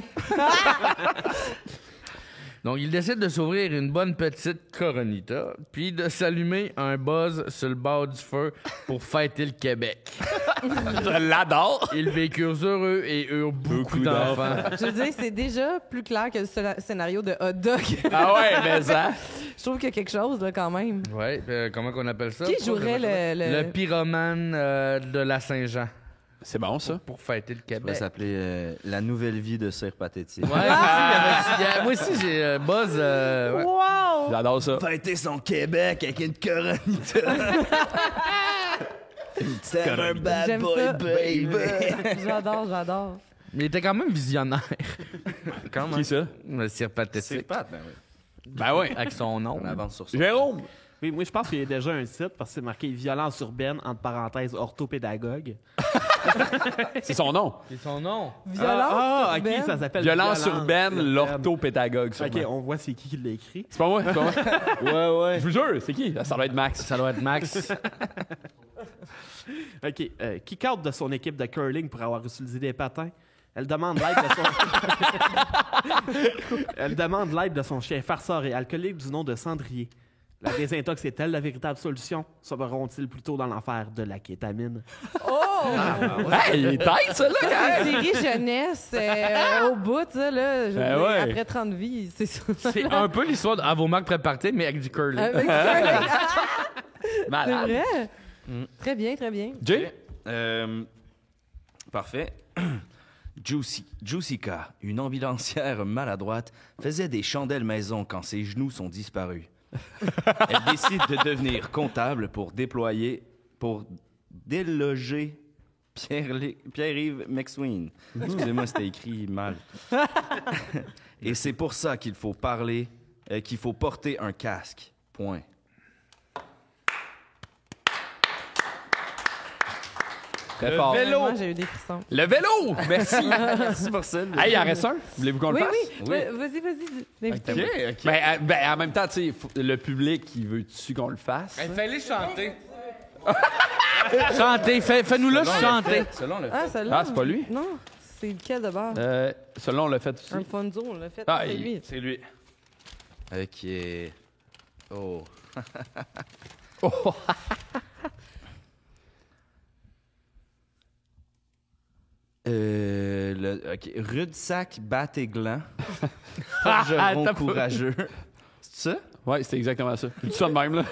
Donc, il décide de s'ouvrir une bonne petite coronita, puis de s'allumer un buzz sur le bord du feu pour fêter le Québec. Je l'adore! Ils vécurent heureux et eurent beaucoup d'enfants. Je veux dire, c'est déjà plus clair que le scénario de Hot Dog. Ah ouais, mais ça... Je trouve qu'il y a quelque chose, là, quand même. Ouais, comment qu'on appelle ça? Qui jouerait Le pyromane de la Saint-Jean C'est bon, ça. pour fêter le Ça va Québec. s'appeler La nouvelle vie de Sir Pathétique. Ouais, moi aussi, j'ai buzz. Ouais. Wow! J'adore ça. Fêter son Québec avec une coronita. C'est un bad J'aime boy, ça. baby. J'adore. Mais il était quand même visionnaire. Quand Qui ça? Le Sir Pathétique. Pat, ben oui. Ben oui. Avec son nom. On avance sur ça. Jérôme! Oui, moi, je pense qu'il y a déjà un site parce que c'est marqué violence urbaine, entre parenthèses, orthopédagogue. C'est son nom. C'est son nom. Violence ok, urbaine. ça s'appelle Violence urbaine, l'orthopédagogue. Ok, sûrement. on voit c'est qui l'a écrit. C'est pas moi, c'est pas moi. Ouais. Je vous jure, c'est qui? Ça doit être Max. Ça doit être Max. Ok, kick-out de son équipe de curling pour avoir utilisé des patins. Elle demande l'aide de son... Elle demande l'aide de son chien farceur et alcoolique du nom de Cendrier. La désintox est-elle la véritable solution? Sommeront-ils plutôt dans l'enfer de la kétamine? Oh! Hey, il est tête, ça, là, C'est quand une même. série jeunesse au bout, ça, là. Je veux Ben dire, ouais. Après 30 vies, c'est ça. C'est un peu l'histoire de vos marques préparées, mais avec du curling. Avec- C'est Malade. vrai? Très bien, très bien. Jay? Parfait. Jussica, une ambulancière maladroite, faisait des chandelles maison quand ses genoux sont disparus. Elle décide de devenir comptable pour déloger Pierre-Yves McSween. Excusez-moi, c'était écrit mal. Et c'est pour ça qu'il faut porter un casque. Point. Très fort. Moi, j'ai eu des frissons. Le vélo! Merci. Merci pour ça. Hey, il en reste un. Voulez-vous qu'on le Oui, fasse? oui. Vas-y. Invitez-moi. Ben, en même temps, tu sais, le public, il veut-tu qu'on le fasse? Fais-les chanter. Chanter, fais-nous-le chanter. Selon le Ah, celle-là. Ah, c'est pas lui? Non, c'est lequel de bord? Celui-là, on l'a fait aussi. Alfonso, on l'a fait. Ah, c'est lui. c'est lui. OK. Oh. Oh. Rudsac Batéglan. Forgeron Attends, courageux. C'est ça? Ouais, c'est exactement ça. Tu ça de même, là?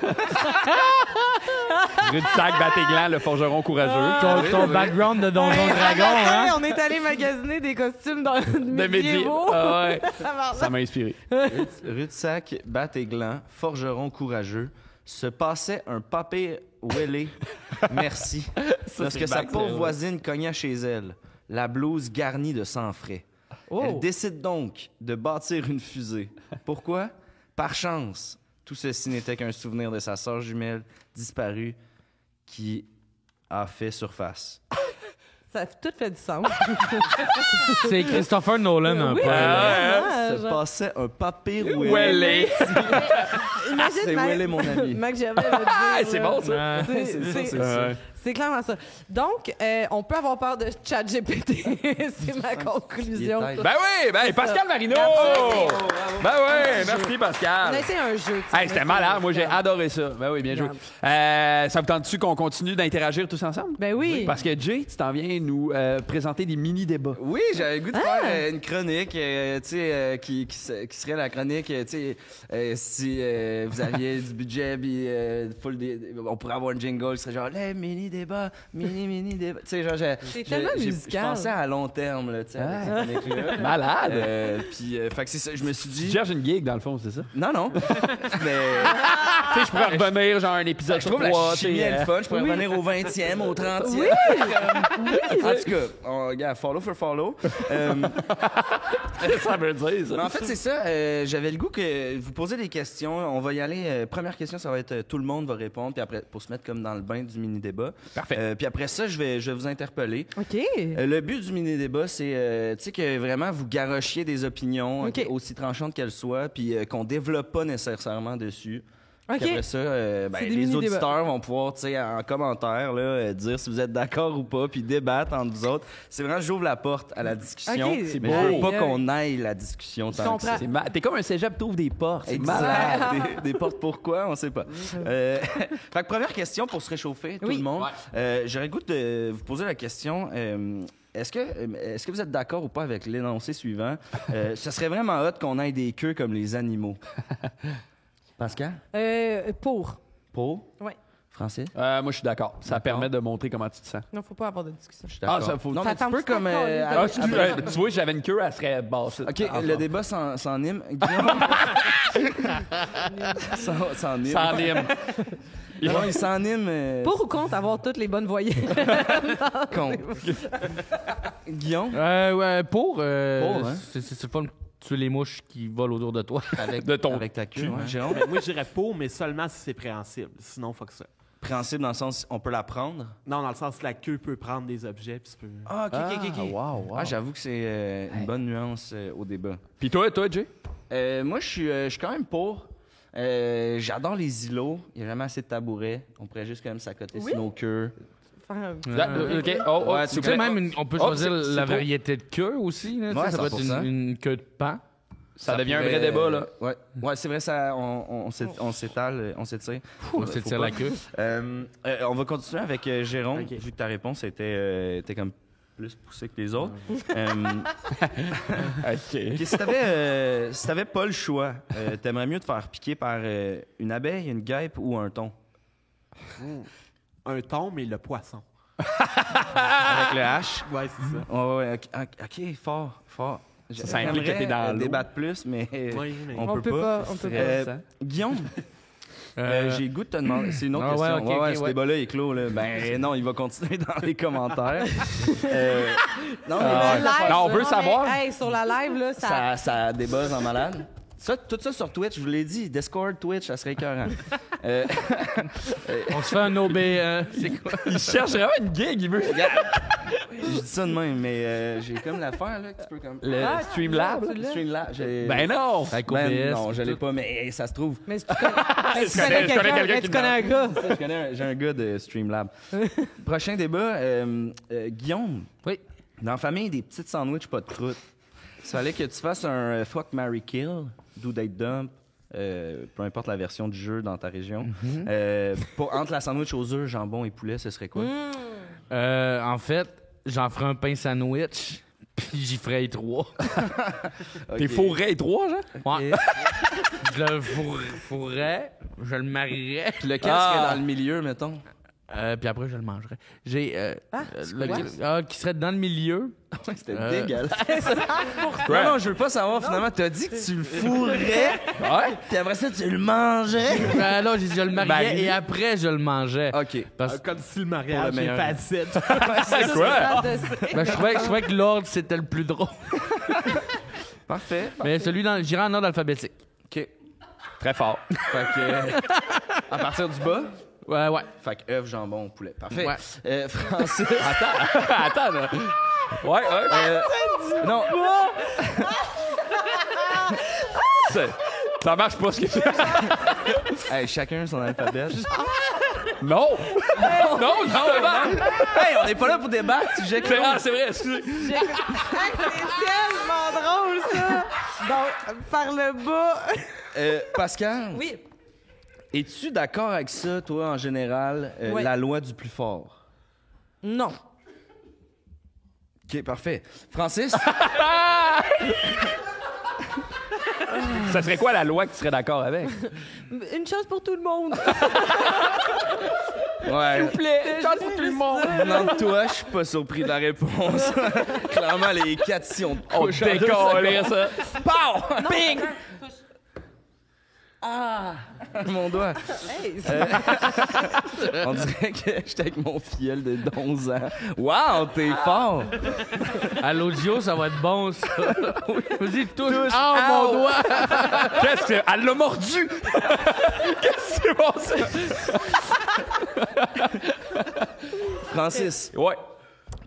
Rudsac, Batéglan, le forgeron courageux. Ton background de Donjon Dragon, hein? On est allé magasiner des costumes dans De midi. médiévaux. Ah ouais. Ça m'a inspiré. Rudsac Batéglan, forgeron courageux, se passait un papier wellé. Merci. Parce que sa pauvre voisine cognait chez elle, la blouse garnie de sang frais. Elle décide donc de bâtir une fusée. Pourquoi? Par chance, tout ceci n'était qu'un souvenir de sa sœur jumelle disparue qui a fait surface. Ça a tout fait du sens. C'est Christopher Nolan, un peu. Se passait un papier wellé. Imagine, C'est wellé, mon ami. Mac Gervais va dire, Ah, c'est bon, ça. C'est clairement ça. Donc, on peut avoir peur de ChatGPT. C'est ma conclusion. Il est Ben oui, ben Pascal Marino! Ben oui, merci On Pascal. a essayé un jeu. Hey, c'était malade, moi j'ai adoré ça. Ben oui, bien joué. Ça vous tente-tu qu'on continue d'interagir tous ensemble? Ben oui. Parce que Jay, tu t'en viens nous présenter des mini-débats. Oui, j'avais le goût de faire une chronique, tu sais, qui serait la chronique, tu sais, si vous aviez du budget, puis on pourrait avoir un jingle qui serait genre les mini-débats, mini-débats. Tu sais, genre, C'est tellement je musical. pensais à long terme, là, tu sais, avec cette chronique-là. Malade! Puis, fait que c'est ça, je me suis Tu dit. cherches une gig, dans le fond, c'est ça? Non. Mais. Tu sais, je pourrais revenir, genre un épisode Je trouve la chimie est le fun. Je pourrais revenir au 20e, au 30e. En tout cas, regarde, follow for follow. Ça veut dire, ça. Mais en fait, c'est ça. J'avais le goût que vous posez des questions. On va y aller. Première question, ça va être tout le monde va répondre, puis après, pour se mettre comme dans le bain du mini-débat. Parfait. Puis après ça, je vais vous interpeller. OK. Le but du mini-débat, c'est tu sais, que vraiment vous garochiez des opinions, OK. aussi tranchantes qu'elles soient, puis qu'on développe pas nécessairement dessus. Puis OK. après ça, C'est des les mini-débats. auditeurs vont pouvoir, tu sais, en commentaire, là, dire si vous êtes d'accord ou pas, puis débattre entre vous autres. C'est vraiment, j'ouvre la porte à la discussion. OK. C'est Mais beau. je veux Aïe, pas aïe. qu'on aille la discussion tant que comprends. ça. T'es comme un cégep, t'ouvres des portes. C'est malade. Exact. Des portes pourquoi, on sait pas. Fait que première question pour se réchauffer, tout Oui. le monde. J'aurais le goût de vous poser la question. Est-ce que vous êtes d'accord ou pas avec l'énoncé suivant? Ce serait vraiment hot qu'on ait des queues comme les animaux. Pascal? Pour. Pour? Oui. Français? Moi, je suis d'accord. Ça permet de montrer comment tu te sens. Non, faut pas avoir de discussion. Je suis d'accord. ça faut. Non, Ça mais tu tombe peux comme... pas Ah, tu vois, j'avais une queue, elle serait basse. OK, le débat s'enime. Guillaume? S'enime. Sans lime. Non, il s'enime. Pour ou contre avoir toutes les bonnes voyantes? Contre. Guillaume? Pour, hein? c'est le fun de tuer les mouches qui volent autour de toi. Avec ta queue, ouais. Jérôme? Ben, moi, je dirais pour, mais seulement si c'est préhensible. Sinon, fuck ça. Préhensible dans le sens, on peut la prendre? Non, dans le sens que la queue peut prendre des objets. Puis tu peux... Ah, OK. Wow. Ah, j'avoue que c'est une bonne nuance au débat. Puis toi, Jay? Moi, je suis quand même pour. J'adore les îlots. Il n'y a jamais assez de tabourets. On pourrait juste quand même s'accoter sur nos queues. OK. Ouais, s'il Tu vous sais, plaît. même, on peut Oh, choisir c'est la trop. variété de queue aussi. Là, Ouais, ça peut être 100%. une queue de pan. Ça devient un pourrait- vrai débat, là. Ouais, c'est vrai, ça, on s'étale, on s'étire. On s'étire la queue. On va continuer avec Jérôme, Ok. vu que ta réponse était comme plus poussée que les autres. OK. Si t'avais pas le choix, t'aimerais mieux te faire piquer par une abeille, une guêpe ou un thon? Un thon, mais le poisson. avec le H. Ouais, c'est ça. Ouais, OK, fort. Ça implique que t'es dans l'eau. débattre plus, mais Oui, mais- on peut pas. On peut pas. Guillaume, j'ai le goût de te demander. C'est une autre Ah ouais, question. ok, Ce ouais. débat-là est clos. Là. Ben non, il va continuer dans les commentaires. Non, mais Le live, Non, on veut mais, savoir. hey, sur la live, là, ça débuzz en malade. Tout ça sur Twitch, je vous l'ai dit. Discord, Twitch, ça serait écœurant. On se fait un OB. C'est quoi? Il cherche vraiment une gig, il veut. Je dis ça de même, mais j'ai comme l'affaire là, que tu peux comme... Le Ah, Streamlab. tu l'as? Streamlab, j'ai... Ben non! Avec Ben OBS. non, je l'ai tout. pas, mais ça se trouve. Mais si tu connais, Je connais quelqu'un tu qui connais un gars. J'ai un gars de Streamlab. Prochain débat, Guillaume. Oui. Dans la famille des petites sandwichs pas de croûte, il fallait que tu fasses un fuck, marry, kill, do, date, dump, peu importe la version du jeu dans ta région. Entre la sandwich aux œufs, jambon et poulet, ce serait quoi? En fait, j'en ferai un pain sandwich, puis j'y ferai 3. T'es fourré 3, genre? Ouais. Je le fourrais, je le marierais, Puis lequel serait dans le milieu, mettons? puis après je le mangerais. J'ai quoi? qui serait dans le milieu. C'était dégueulasse. Ouais. Non, je veux pas savoir, finalement. T'as dit que tu le fourrais, Ouais. puis après ça, tu le mangeais. Là, j'ai dit je le mariais et après je le mangeais. OK. Parce Comme si le mariage Pour le est meilleur. facile. C'est quoi? ben, je trouvais que l'ordre c'était le plus drôle. Parfait. Mais celui dans j'irai en ordre alphabétique. OK. Très fort. Fait que, à partir du bas, Ouais. fait que œuf, jambon, poulet. Parfait. Ouais. Francis. Attends, là. Ouais. Non, Ça marche pas ce que hey, chacun son alphabet. Non! Non, justement! Hey, on n'est pas là pour débattre, sujet clos. C'est vrai, excusez. C'est tellement drôle, ça. Donc, par le bas. Pascal, Oui. es-tu d'accord avec ça, toi, en général, Oui. la loi du plus fort? Non. OK, parfait. Francis? Ça serait quoi la loi que tu serais d'accord avec? Une chose pour tout le monde. Ouais. Chance pour tout le monde! Venant de toi, je suis pas surpris de la réponse. Clairement, les 4 si on te On couche en 2 décolle ça. Pow! Bing! Mon doigt. Hey, On dirait que j'étais avec mon filleul de 11 ans. Wow, t'es fort! À l'audio, ça va être bon ça. Vas-y, touche. Touche. Ah, Ow. mon doigt! Qu'est-ce que... Elle l'a mordu! Qu'est-ce qui s'est passé? Francis, Ouais.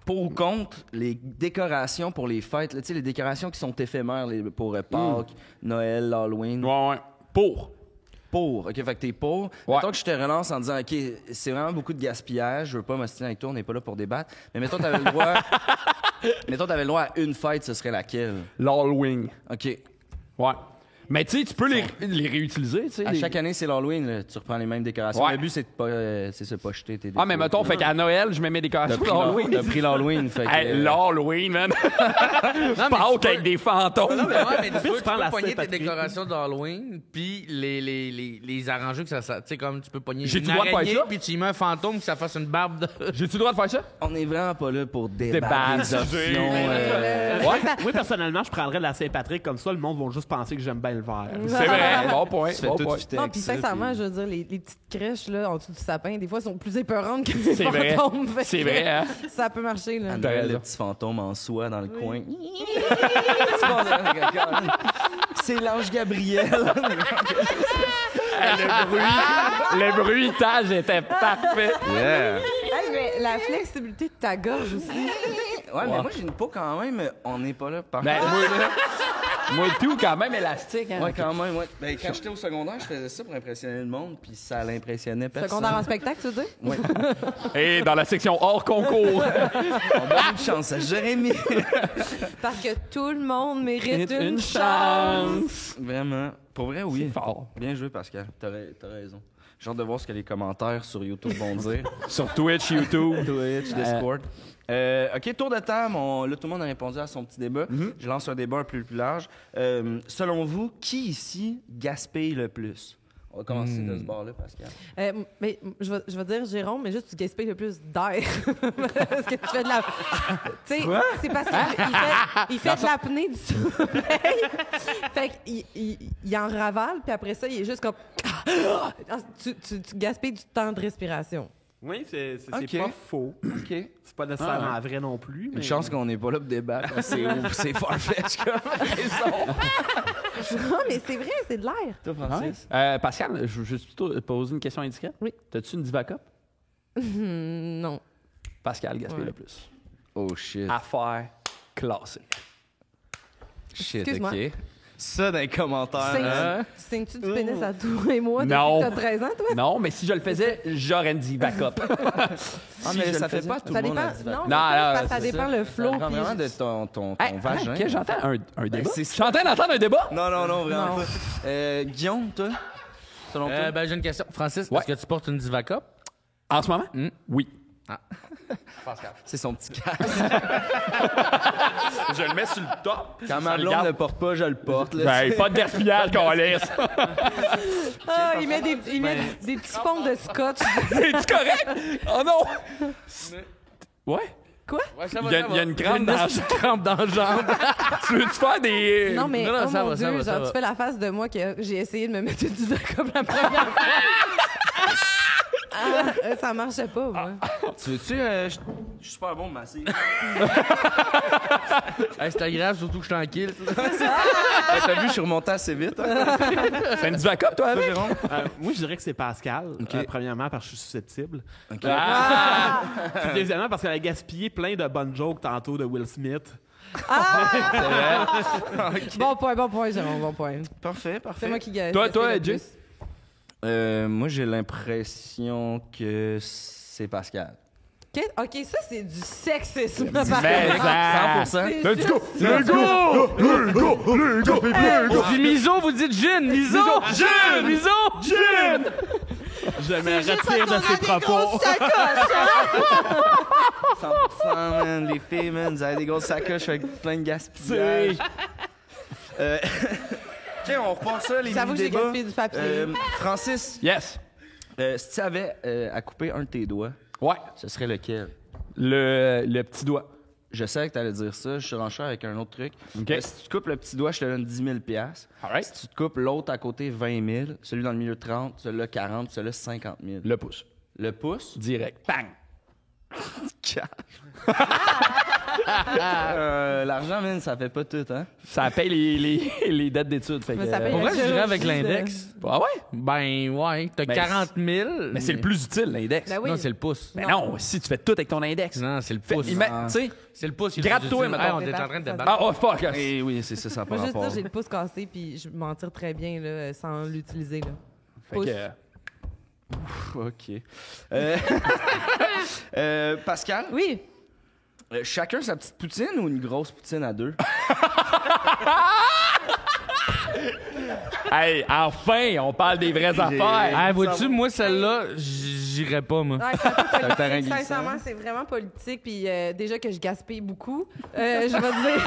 pour ou contre les décorations pour les fêtes, là, tu sais, les décorations qui sont éphémères pour Pâques, Noël, Halloween. Ouais. Pour. Pour. OK, fait que t'es pour. Ouais. Mettons que je te relance en disant, OK, c'est vraiment beaucoup de gaspillage, je veux pas m'ostiner avec toi, on n'est pas là pour débattre. Mais mettons que t'avais le droit... mettons que t'avais le droit à une fête, ce serait laquelle? L'Halloween. OK. Ouais. Mais tu sais, tu peux les réutiliser, tu sais. À les- chaque année, c'est l'Halloween, là, tu reprends les mêmes décorations. Ouais. Le but, c'est de pas, c'est se pas jeter tes Ah, mais mettons, fait qu'à Noël, je mets mes décorations d'Halloween. T'as pris l'Halloween, fait que... Hey, l'Halloween, man. Non, mais Pâques avec des fantômes. Non, mais ouais, mais tu peux prends la pogner tes Saint-Patrick. décorations d'Halloween, puis les arranger que ça tu sais, comme tu peux pogner J'ai-tu une le droit de faire araignée, ça? puis tu y mets un fantôme que ça fasse une barbe de... J'ai-tu le droit de faire ça? On est vraiment pas là pour débattre Débattre, des options. Moi, personnellement, je prendrais la Saint-Patrick comme ça, le monde va juste penser que j'aime bien le vert. C'est vrai. Bon point. Tu fais Bon tout point. fitter non, avec puis ça, sincèrement, puis- je veux dire, les petites crèches là, en dessous du sapin, des fois, sont plus épeurantes que les C'est vrai. fantômes. Fait C'est que vrai, hein? Ça peut marcher, là. À T'as Noël, raison. le petit fantôme en soie dans le coin. C'est l'ange Gabriel. Le bruitage était parfait. Yeah. Hey, mais la flexibilité de ta gorge aussi. Ouais, mais moi, j'ai une peau quand même. On n'est pas là par Ben, moi et tout, quand même élastique. Hein? Ouais, quand même, ouais. Ben, quand j'étais au secondaire, je faisais ça pour impressionner le monde, puis ça l'impressionnait personne. Secondaire en spectacle, tu veux dire? Oui. Et dans la section hors concours. On donne une chance à Jérémy. Parce que tout le monde mérite une chance. chance. Vraiment. Pour vrai, oui. Fort. Bien joué, Pascal. T'as raison. J'ai hâte de voir ce que les commentaires sur YouTube vont dire. Sur Twitch, YouTube. Twitch, Discord. OK, tour de table. Là, tout le monde a répondu à son petit débat. Je lance un débat un peu plus large. Selon vous, qui ici gaspille le plus? On va commencer de ce bord-là, Pascal. Mais je vais dire Jérôme, mais juste tu gaspilles le plus d'air. Parce que tu fais de la... Tu sais, c'est parce qu'il fait de l'apnée du sommeil. Fait qu'il en ravale, puis après ça, il est juste comme... tu gaspilles du temps de respiration. Oui, c'est Ok. pas faux. OK. C'est pas nécessairement vrai non plus. Mais... Une chance qu'on n'est pas là pour débattre. C'est farfetch comme raison. Non, mais c'est vrai, c'est de l'air. Toi, Francis? Pascal, je veux juste te poser une question indiscrète. Oui. T'as-tu une Diva Cup? Non. Pascal gaspille Ouais. le plus. Oh, shit. Affaire classique. Shit, Excuse-moi. OK. Ça, dans les commentaires. Saignes-tu du pénis à toi et moi depuis Non. que t'as 13 ans, toi? Non, mais si je le faisais, j'aurais une Diva Cup. Ah, Si mais je ça le fait faisais. pas tout Ça le monde dépend. la diva. Non, Non, mais non, ça c'est dépend ça. le flow. Ça dépend vraiment puis de ton Hey, vagin. que j'entends un débat. c'est Je suis en train d'entendre un débat? Non, vraiment Non. pas. Guillaume, toi? Selon toi? Ben, j'ai une question. Francis, Ouais. est-ce que tu portes une Diva Cup? En ce moment? Oui. C'est son petit casque. Je le mets sur le top. Quand ma blonde regarde. ne le porte pas, je le porte. Là, Ben, pas de gaspillage qu'on laisse. Ah, il met des petits fonds de scotch. Es-tu correct? Oh non! Ouais? Ouais, ça Il y a une crampe dans la une crampe dans la jambe. Tu veux-tu faire des... Non, mais Non, non, oh ça mon va, ça Dieu, va, ça genre, va. tu fais la face de moi que j'ai essayé de me mettre du comme la première fois. Ça marchait pas, moi. Tu veux-tu? Je suis super bon de masser. Hey, c'est agréable, surtout que je suis tranquille. T'as vu, je suis remonté assez vite. Hein? C'est une Diva Cup, toi, avec? Jérôme? moi, je dirais que c'est Pascal. Ok. Premièrement, parce que je suis susceptible. OK. Puis deuxièmement, parce qu'elle a gaspillé plein de bonnes jokes tantôt de Will Smith. Bon point, Jérôme, bon point. Parfait, C'est parfait. moi qui gagne. Toi, Jay? Moi, j'ai l'impression que c'est Pascal. OK, ça, c'est du sexisme. Mais 100%. C'est Let's go! juste- Let's go! Puis Miso, vous dites gin! Miso! Gin! Miso! Gin! Je me retire de ses propos. 100%, man. Les filles, man, vous avez des grosses sacoches avec plein de gaspillage. OK, on repart ça, les J'avoue que j'ai débats. gaspillé du papier. Yes. Francis, si tu avais à couper un de tes doigts, Ouais. ce serait lequel? Le petit doigt. Je sais que tu allais dire ça. Je suis renchère avec un autre truc. OK. Si tu te coupes le petit doigt, je te donne 10 000 $. All right. Si tu te coupes l'autre à côté, 20 000. Celui dans le milieu, 30. Celui-là, 40. Celui-là, 50 000. Le pouce. Le pouce? Direct. Bang! L'argent, man, ça fait pas tout, hein? Ça paye les dettes d'études. Fait Mais que, ça paye Pour la vrai, je dirais avec chirurgie, l'index. Ah ouais? Ben, ouais. T'as Ben, 40 000. Mais c'est le plus utile, l'index. Ben oui. Non, c'est le pouce. Mais non, si tu fais tout avec ton index. Non, c'est le Fait- pouce. tu sais, C'est le pouce. qui est le plus Gratte-toi, utile. mettons. Hey, on est en train de débattre. ah, oh fuck! Eh oui, c'est ça, ça n'a pas Moi, juste rapport. dire, j'ai le pouce cassé, puis je m'en tire très bien là, sans l'utiliser. Là. Fait Pouce. que, OK. Pascal, Oui. chacun sa petite poutine ou une grosse poutine à deux? hey, enfin, on parle des vraies affaires. Hey, vois-tu, moi, celle-là, j'irais pas, moi. Ouais, c'est un peu un terrain politique. glissant. Sincèrement, c'est vraiment politique. Puis déjà que je gaspille beaucoup, je vais dire,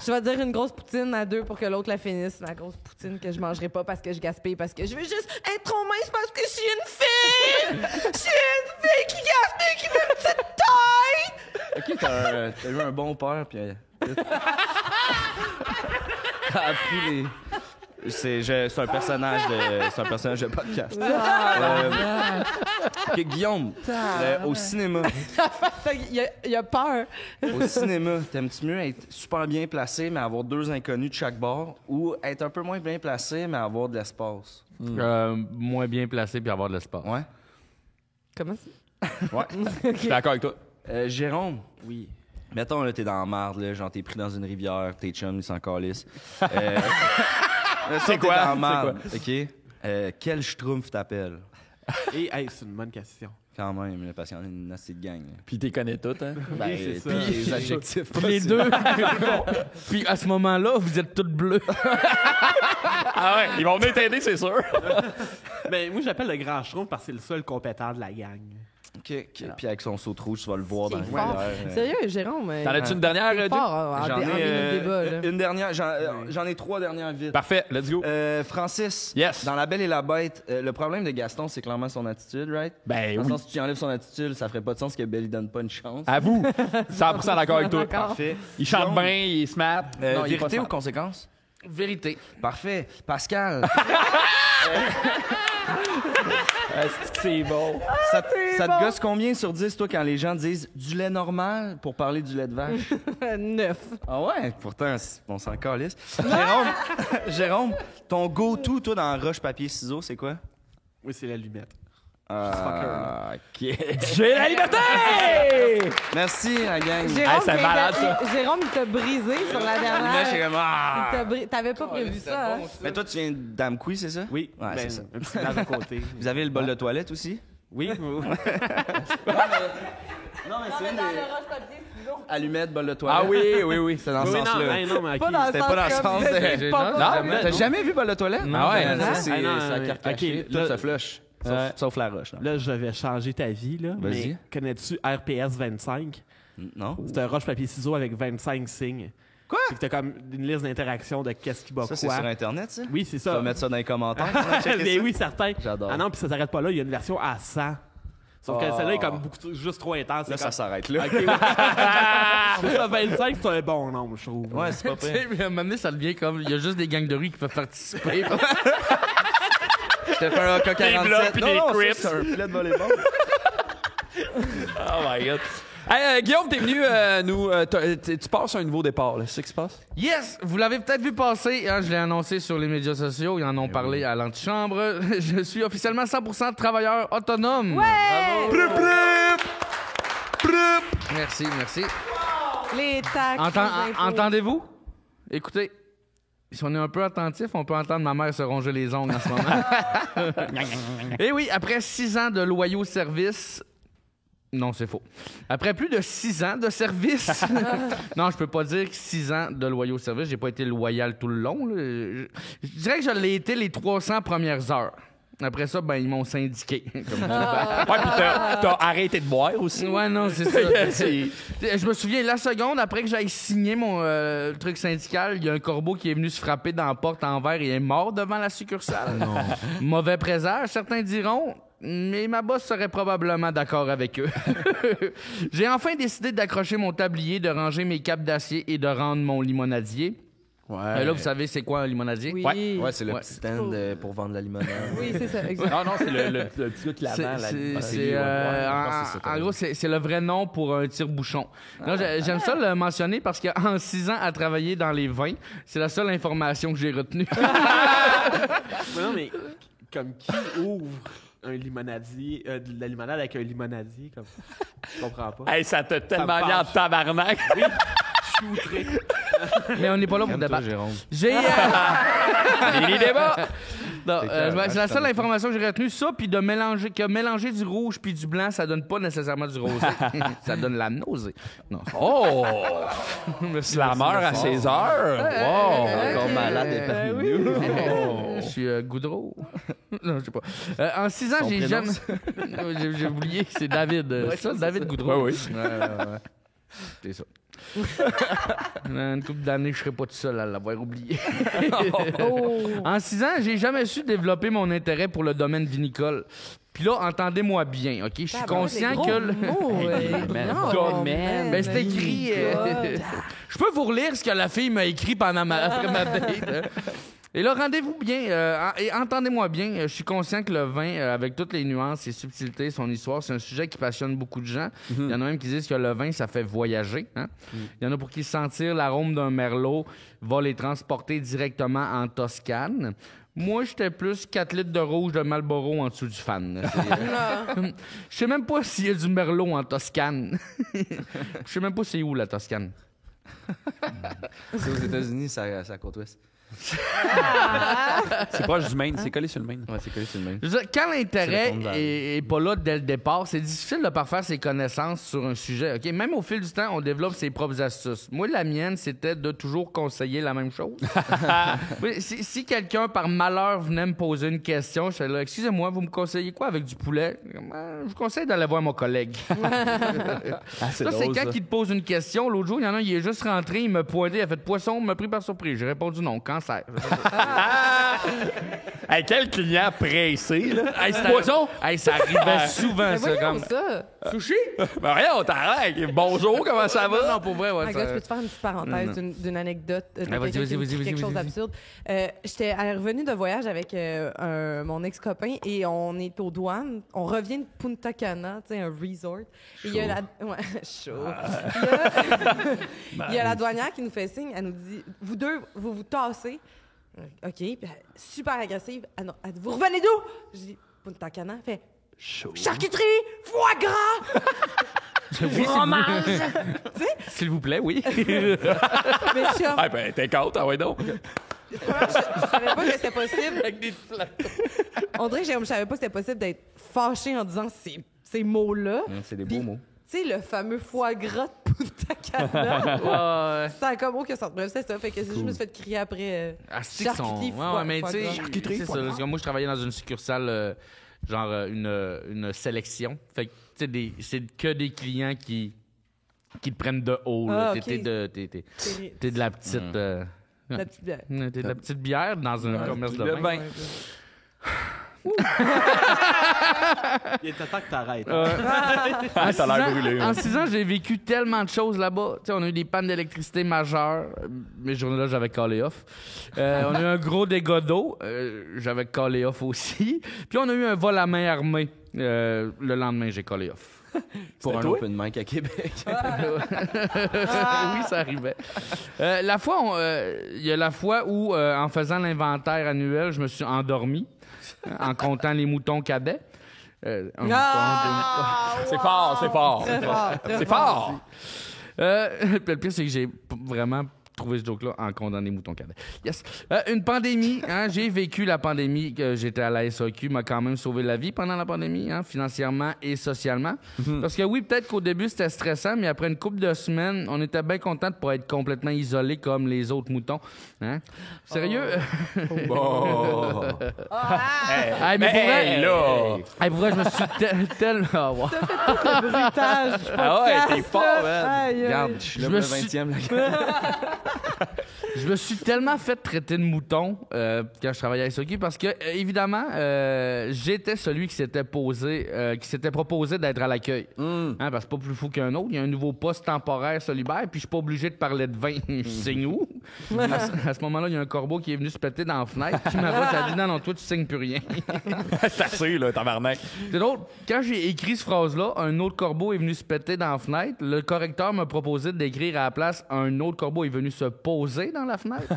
je vais dire une grosse poutine à deux pour que l'autre la finisse. La grosse poutine que je mangerai pas parce que je gaspille, parce que je veux juste être trop mince parce que je suis une fille. Je suis une fille qui gaspille, qui veut une petite taille. OK, t'as eu un bon père, puis... t'as appris les... C'est un personnage de podcast. OK, Guillaume, au cinéma. Il a peur. Au cinéma, t'aimes-tu mieux être super bien placé, mais avoir deux inconnus de chaque bord, ou être un peu moins bien placé, mais avoir de l'espace? Moins bien placé puis avoir de l'espace. Ouais. Comment ça? Je suis d'accord avec toi. Jérôme, Oui. mettons, là, t'es dans la marde, là, genre, t'es pris dans une rivière, tes chums, ils s'en calissent. C'est quoi? T'es dans la C'est marde, OK? Quel schtroumpf t'appelles? Et hey, c'est une bonne question. Quand même, là, parce qu'il y en a une assez de gang. là. Puis t'es connais toutes, hein? Ben, c'est ça. puis les adjectifs. Puis les deux. Puis à ce moment-là, vous êtes toutes bleues. Ah ouais, ils vont venir t'aider, c'est sûr. Ben, moi, j'appelle le grand schtroumpf parce que c'est le seul compétent de la gang. Puis avec son saut rouge, tu vas le voir dans C'est le fort. verre. Sérieux, Jérôme? T'en as-tu une dernière, c'est Duc? fort en J'en minute débat, là. ai une dernière. J'en ai 3 dernières vite. Parfait, let's go. Francis, Yes. dans La Belle et la Bête, le problème de Gaston, c'est clairement son attitude, right? Ben Dans le oui. sens, si tu enlèves son attitude, ça ferait pas de sens que Belle lui donne pas une chance. À vous. 100% d'accord avec toi. D'accord. Parfait. Il chante Guillaume, bien, il est smart. Non, il est pas vérité ou smart. conséquence? Vérité. Parfait. Pascal, C'est bon. ça te gosse combien sur 10, toi, quand les gens disent du lait normal pour parler du lait de vache? 9. Ah ouais? Pourtant, on s'en calisse. Jérôme, ton go-to, toi, dans roche, papier, ciseaux, c'est quoi? Oui, c'est l'allumette. OK. J'ai la liberté! Merci, la gang. Jérôme, c'est malade, ça. Jérôme, il t'a brisé sur la Là, dernière. j'ai comme, ah! T'avais pas prévu ça, hein? Mais toi, tu viens d'Amqui, c'est ça? Oui, Ouais, ben, c'est ça. un petit village à côté. Vous avez le bol de toilette aussi? Oui, Non, mais c'est une allumette, bol de toilette. Ah oui. C'est dans ce oui, non, sens-là. hey, non, mais Pas ok. dans le C'était sens pas dans le comme sens vous de- êtes pas Non, pas- jamais. T'as jamais vu bol de toilette? Ah ouais? Ça, c'est Ah non, sa carte cachée. ok, Tout là- se flush. Sauf la roche. là. Là, je vais changer ta vie, là. Vas-y. Mais connais-tu RPS 25? Non? C'est un roche-papier-ciseaux avec 25 signes. Quoi? C'est que t'as comme une liste d'interactions de qu'est-ce qui va Ça, quoi. c'est sur Internet, ça? Oui, c'est Tu vas ça. mettre ça dans les commentaires. On va checker Mais ça. oui, certain. J'adore. Ah non, puis ça s'arrête pas là. Il y a une version à 100. Sauf que Oh. celle-là est comme juste trop intense. Là, C'est ça s'arrête là. comme... OK, ouais. Ça, 25, c'est un bon nombre, je trouve. Ouais, c'est pas Tu prêt. sais, mais à un moment donné, ça devient comme. Il y a juste des gangs de rue qui peuvent participer. Je te fais un AK-47. Des blocs puis des ça, crips. c'est un filet de volleyball. Oh my God. Hey, Guillaume, t'es venu nous... tu passes un nouveau départ, là. C'est ce qui se passe? Yes! Vous l'avez peut-être vu passer. Hein, je l'ai annoncé sur les médias sociaux. Ils en ont parlé à l'antichambre. Je suis officiellement 100% travailleur autonome. Merci. Les taxes. les impôts. Entendez-vous? Écoutez, si on est un peu attentif, on peut entendre ma mère se ronger les ongles en ce moment. Et oui, après 6 ans de loyaux services... Non, c'est faux. Après plus de 6 ans de service... non, je peux pas dire que 6 ans de loyaux services. J'ai pas été loyal tout le long. Là. Je dirais que je l'ai été les 300 premières heures. Après ça, ben ils m'ont syndiqué. Comme Ouais, puis t'as arrêté de boire aussi. Ouais, non, c'est ça. C'est- Je me souviens, la seconde après que j'aille signer mon truc syndical, il y a un corbeau qui est venu se frapper dans la porte en verre et est mort devant la succursale. Mauvais présage, certains diront, mais ma boss serait probablement d'accord avec eux. J'ai enfin décidé d'accrocher mon tablier, de ranger mes capes d'acier et de rendre mon limonadier. Là, vous savez, c'est quoi un limonadier? Oui. Ouais, c'est le Ouais. petit stand pour vendre la limonade. Oui, c'est ça, exact. Non, c'est le petit truc C'est- là-bas. en gros, c'est le vrai nom pour un tire-bouchon. Non, j'aime ça le mentionner parce qu'en 6 ans à travailler dans les vins, c'est la seule information que j'ai retenue. Mais non, mais comme qui ouvre un limonadier, de la limonade avec un limonadier, comme... Je comprends pas. Hey, ça t'a tellement me mis en fâche. tabarnak. Je suis outré. Mais on n'est pas là pour Comme toi, débattre. Jérôme. J'ai... Les débats. Non, clair, c'est la seule information que j'ai retenue, ça, puis de mélanger, que mélanger du rouge puis du blanc, ça donne pas nécessairement du rosé. Ça donne la nausée. Non. Oh! Slammer à 16 heures. Wow! Encore malade et parmi nous. Je suis Goudreau. Non, je sais pas. En 6 ans, Son j'ai prénom, jamais... j'ai oublié que c'est David. C'est ça, David Goudreau? Ouais, oui. Ouais. C'est ça. Une couple d'années, je serais pas tout seul à l'avoir oublié. En 6 ans, j'ai jamais su développer mon intérêt pour le domaine vinicole. Puis là, entendez-moi bien, OK? Je suis conscient que... Domaine. Ben, c'est écrit... je peux vous relire ce que la fille m'a écrit après ma date. Hein. Et là, rendez-vous bien et entendez-moi bien. Je suis conscient que le vin, avec toutes les nuances, ses subtilités, son histoire, c'est un sujet qui passionne beaucoup de gens. Il y en a même qui disent que le vin, ça fait voyager. Hein? Il y en a pour qui sentir l'arôme d'un merlot va les transporter directement en Toscane. Moi, j'étais plus 4 litres de rouge de Marlboro en dessous du fan. Je sais même pas s'il y a du merlot en Toscane. Je sais même pas c'est où, la Toscane. C'est aux États-Unis, c'est à côte ouest. C'est proche du Maine, c'est collé sur le Maine. Ouais, c'est collé sur le Maine. Je veux dire, quand l'intérêt C'est le fond de est pas là dès le départ, c'est difficile de parfaire ses connaissances sur un sujet. Ok, même au fil du temps, on développe ses propres astuces. Moi, la mienne, c'était de toujours conseiller la même chose. Oui, si quelqu'un, par malheur, venait me poser une question, je serais là, excusez-moi, vous me conseillez quoi avec du poulet? Je vous conseille d'aller voir mon collègue. C'est Ça, c'est drôle, quand ça. il te pose une question. L'autre jour, il y en a un, il est juste rentré, il m'a pointé, il a fait poisson, il m'a pris par surprise. J'ai répondu non, cancer. Hey, quel client pressé, là. Hey, c'était- Poisson? Hey, ça arrivait souvent, Mais ça. voyons Comme... ça. Sushi? Ben rien, t'arrêtes. Bonjour, comment ça va? Non, pour vrai, ouais. Ah, ça- gars, je peux te faire une petite parenthèse d'une anecdote de Ah, vas-y, quelqu'un qui vas-y, me vas-y, dit quelque vas-y, chose vas-y. d'absurde. J'étais revenue de voyage avec mon ex-copain et on est aux douanes. On revient de Punta Cana, tu sais, un resort. Et il y a la... Ouais, chaud. Il y a la douanière qui nous fait signe. Elle nous dit, vous deux, vous vous tassez. OK. Puis, super agressive. Elle dit, vous revenez d'où? Je dis, Punta Cana. Elle fait, charcuterie, foie gras. Fromage! S'il vous plaît, oui. Mais je suis comme, Ah, ben, t'es contre, ah ouais, donc. je savais pas que c'était possible. Avec des flacons. On dirait que je savais pas que c'était possible d'être fâché en disant ces mots-là. C'est des Puis, beaux mots. Tu sais, le fameux foie gras de Punta Cana. Ouais. Ça a comme aucun sens. Bref, c'est ça. Fait que je me suis fait crier après. Ah, c'est qu'ils sont... Charcuterie, Ouais, foie- ouais, mais foie tu sais, gras. Charcuterie, c'est foie ça. gras. Parce que moi, je travaillais dans une succursale, une sélection. Fait que, tu sais, c'est que des clients qui te prennent de haut. Là. Ah, ok. T'es de la petite... La petite bière. T'es de la petite bière dans un commerce de Le vin. vin. Il est temps que t'arrêtes. Ah, ça a l'air brûlé. En 6 ans, j'ai vécu tellement de choses là-bas. Tu sais, on a eu des pannes d'électricité majeures. Mes journées-là, j'avais callé off. On a eu un gros dégât d'eau. J'avais callé off aussi. Puis on a eu un vol à main armée. Le lendemain, j'ai callé off. Pour un toi? open mic à Québec. Oui, ça arrivait. Il y a la fois où, en faisant l'inventaire annuel, je me suis endormi en comptant les moutons cadets. C'est fort, c'est fort. Très fort. Très C'est fort. Puis le pire, c'est que j'ai vraiment trouvé ce joke-là en comptant les moutons cadets. Yes. Une pandémie, hein, j'ai vécu la pandémie, que j'étais à la SAQ, m'a quand même sauvé la vie pendant la pandémie, hein, financièrement et socialement. Parce que oui, peut-être qu'au début, c'était stressant, mais après une couple de semaines, on était bien content de pas être complètement isolés comme les autres moutons. Hein? Sérieux? Bon. Hey, mais pour vrai, Hey, là. hey, pour vrai, je me suis tellement... Oh, wow. Le bruitage. Ah ouais, t'es fort, man. Regarde, Je suis je là me pour le suis 20e. Là. Je me suis tellement fait traiter de mouton quand je travaillais à SOQ parce que, évidemment, j'étais celui qui s'était proposé d'être à l'accueil. Hein, parce que c'est pas plus fou qu'un autre. Il y a un nouveau poste temporaire solidaire, puis je suis pas obligé de parler de vin. Je signe où? À ce moment-là, il y a un corbeau qui est venu se péter dans la fenêtre, puis ma voix, ça a dit non, toi, tu signes plus rien. C'est assez, là, tabarnak. C'est drôle. Quand j'ai écrit cette phrase-là, un autre corbeau est venu se péter dans la fenêtre. Le correcteur m'a proposé d'écrire à la place un autre corbeau est venu se poser dans la fenêtre.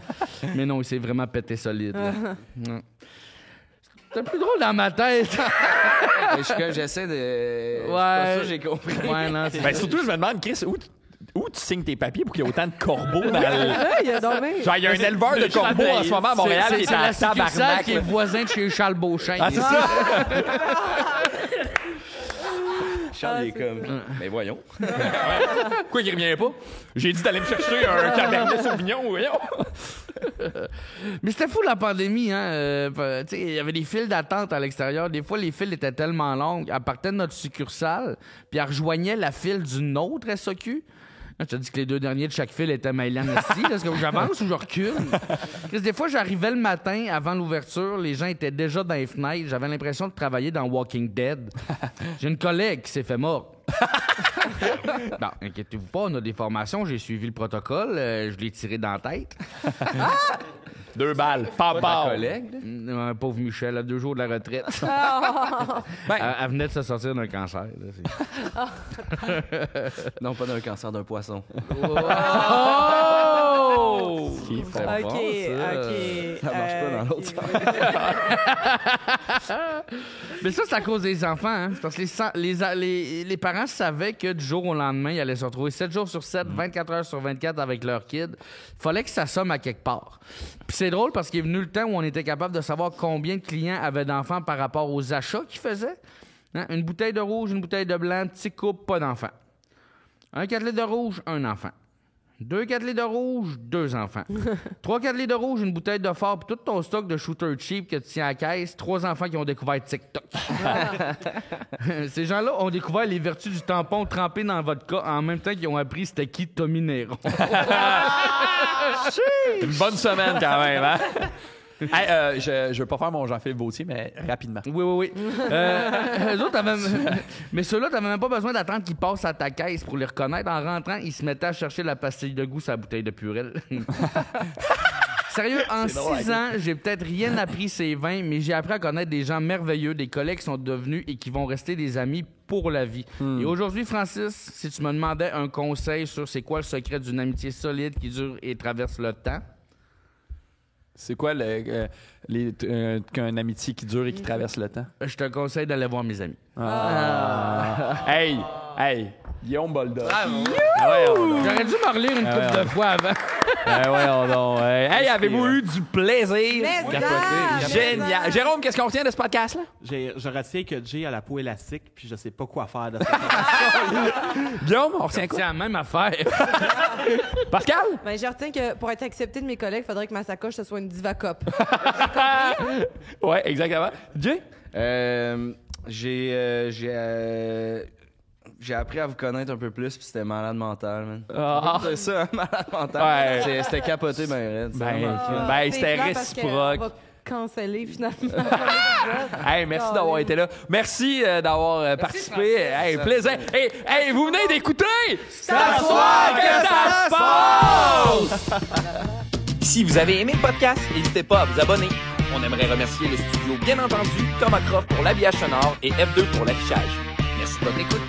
Mais non, il s'est vraiment pété solide. là. Non. C'est plus drôle dans ma tête. J'essaie de. C'est Ouais. pas ça que j'ai compris. Ouais, non, c'est Ben, surtout, je me demande, Chris, où tu signes tes papiers pour qu'il y ait autant de corbeaux dans le... Ouais, il y a dormi. Genre, il y a un éleveur de corbeaux en ce moment à Montréal qui est c'est à la succursale tabarnak. qui est là. voisin de chez Charles Beauchamp. Ah, c'est ça? Charles est comme. Mais voyons. Quoi, il revient pas? J'ai dit d'aller me chercher un Cabernet Sauvignon, voyons. Mais c'était fou la pandémie, hein. Tu sais, il y avait des files d'attente à l'extérieur. Des fois, les files étaient tellement longues. Elle partait de notre succursale, puis elle rejoignait la file d'une autre SAQ. Je te dis que les 2 derniers de chaque file étaient mêlés en esti. Est-ce que j'avance ou je recule? Des fois, j'arrivais le matin avant l'ouverture, les gens étaient déjà dans les fenêtres. J'avais l'impression de travailler dans Walking Dead. J'ai une collègue qui s'est fait mort. Bon, inquiétez-vous pas, on a des formations, j'ai suivi le protocole, je l'ai tiré dans la tête. 2 balles. Pas Ta collègue, là? Pauvre Michel, à 2 jours de la retraite. Elle venait de se sortir d'un cancer. Là, Non, pas d'un cancer, d'un poisson. Oh! OK. C'est OK, bon, ça. OK. Ça marche pas dans l'autre sens. Mais ça, c'est à cause des enfants. Hein? C'est parce que les parents savaient que du jour au lendemain, ils allaient se retrouver 7 jours sur 7, 24 heures sur 24 avec leur kid. Il fallait que ça somme à quelque part. Puis c'est drôle parce qu'il est venu le temps où on était capable de savoir combien de clients avaient d'enfants par rapport aux achats qu'ils faisaient. Hein? Une bouteille de rouge, une bouteille de blanc, petit couple, pas d'enfants. Un 4 litres de rouge, un enfant. 2 4 litres de rouge, 2 enfants. 3 4 litres de rouge, une bouteille de fort, puis tout ton stock de shooter cheap que tu tiens à la caisse, 3 enfants qui ont découvert TikTok. Ces gens-là ont découvert les vertus du tampon trempé dans votre cas en même temps qu'ils ont appris c'était qui Tommy Néron. Une bonne semaine quand même, hein? Hey, je veux pas faire mon Jean-Philippe Vautier, mais rapidement. Oui. Eux autres, mais ceux-là, t'avais même pas besoin d'attendre qu'ils passent à ta caisse pour les reconnaître. En rentrant, ils se mettaient à chercher la pastille de goût sur la bouteille de Purel. Sérieux, en 6 ans, j'ai peut-être rien appris ces vins, mais j'ai appris à connaître des gens merveilleux, des collègues qui sont devenus et qui vont rester des amis pour la vie. Et aujourd'hui, Francis, si tu me demandais un conseil sur c'est quoi le secret d'une amitié solide qui dure et traverse le temps... C'est quoi qu'un amitié qui dure et qui traverse le temps? Je te conseille d'aller voir mes amis. Hey, Guillaume Bolda. Bravo. J'aurais dû me relire une couple de fois avant. Hey, avez-vous eu du plaisir? Mais Génial. Jérôme, qu'est-ce qu'on retient de ce podcast-là? Je retiens que Jay a la peau élastique, puis je sais pas quoi faire de ça. Guillaume, on retient quoi? C'est la même affaire. Pascal? Ben, je retiens que pour être accepté de mes collègues, il faudrait que ma sacoche, ce soit une Diva Cup. Ouais, exactement. Jay? J'ai appris à vous connaître un peu plus, puis c'était malade mental, man. C'est ça, malade mental. Ouais. C'était capoté, ben raide. C'était réciproque. On va canceller finalement. Hey, merci d'avoir été là. Merci d'avoir participé. Hey, plaisir. Hey, vous venez d'écouter C'est à soir que ça se passe! Si vous avez aimé le podcast, n'hésitez pas à vous abonner. On aimerait remercier le studio, bien entendu, Thomas Croft pour l'habillage sonore et F2 pour l'affichage. Merci de votre écoute.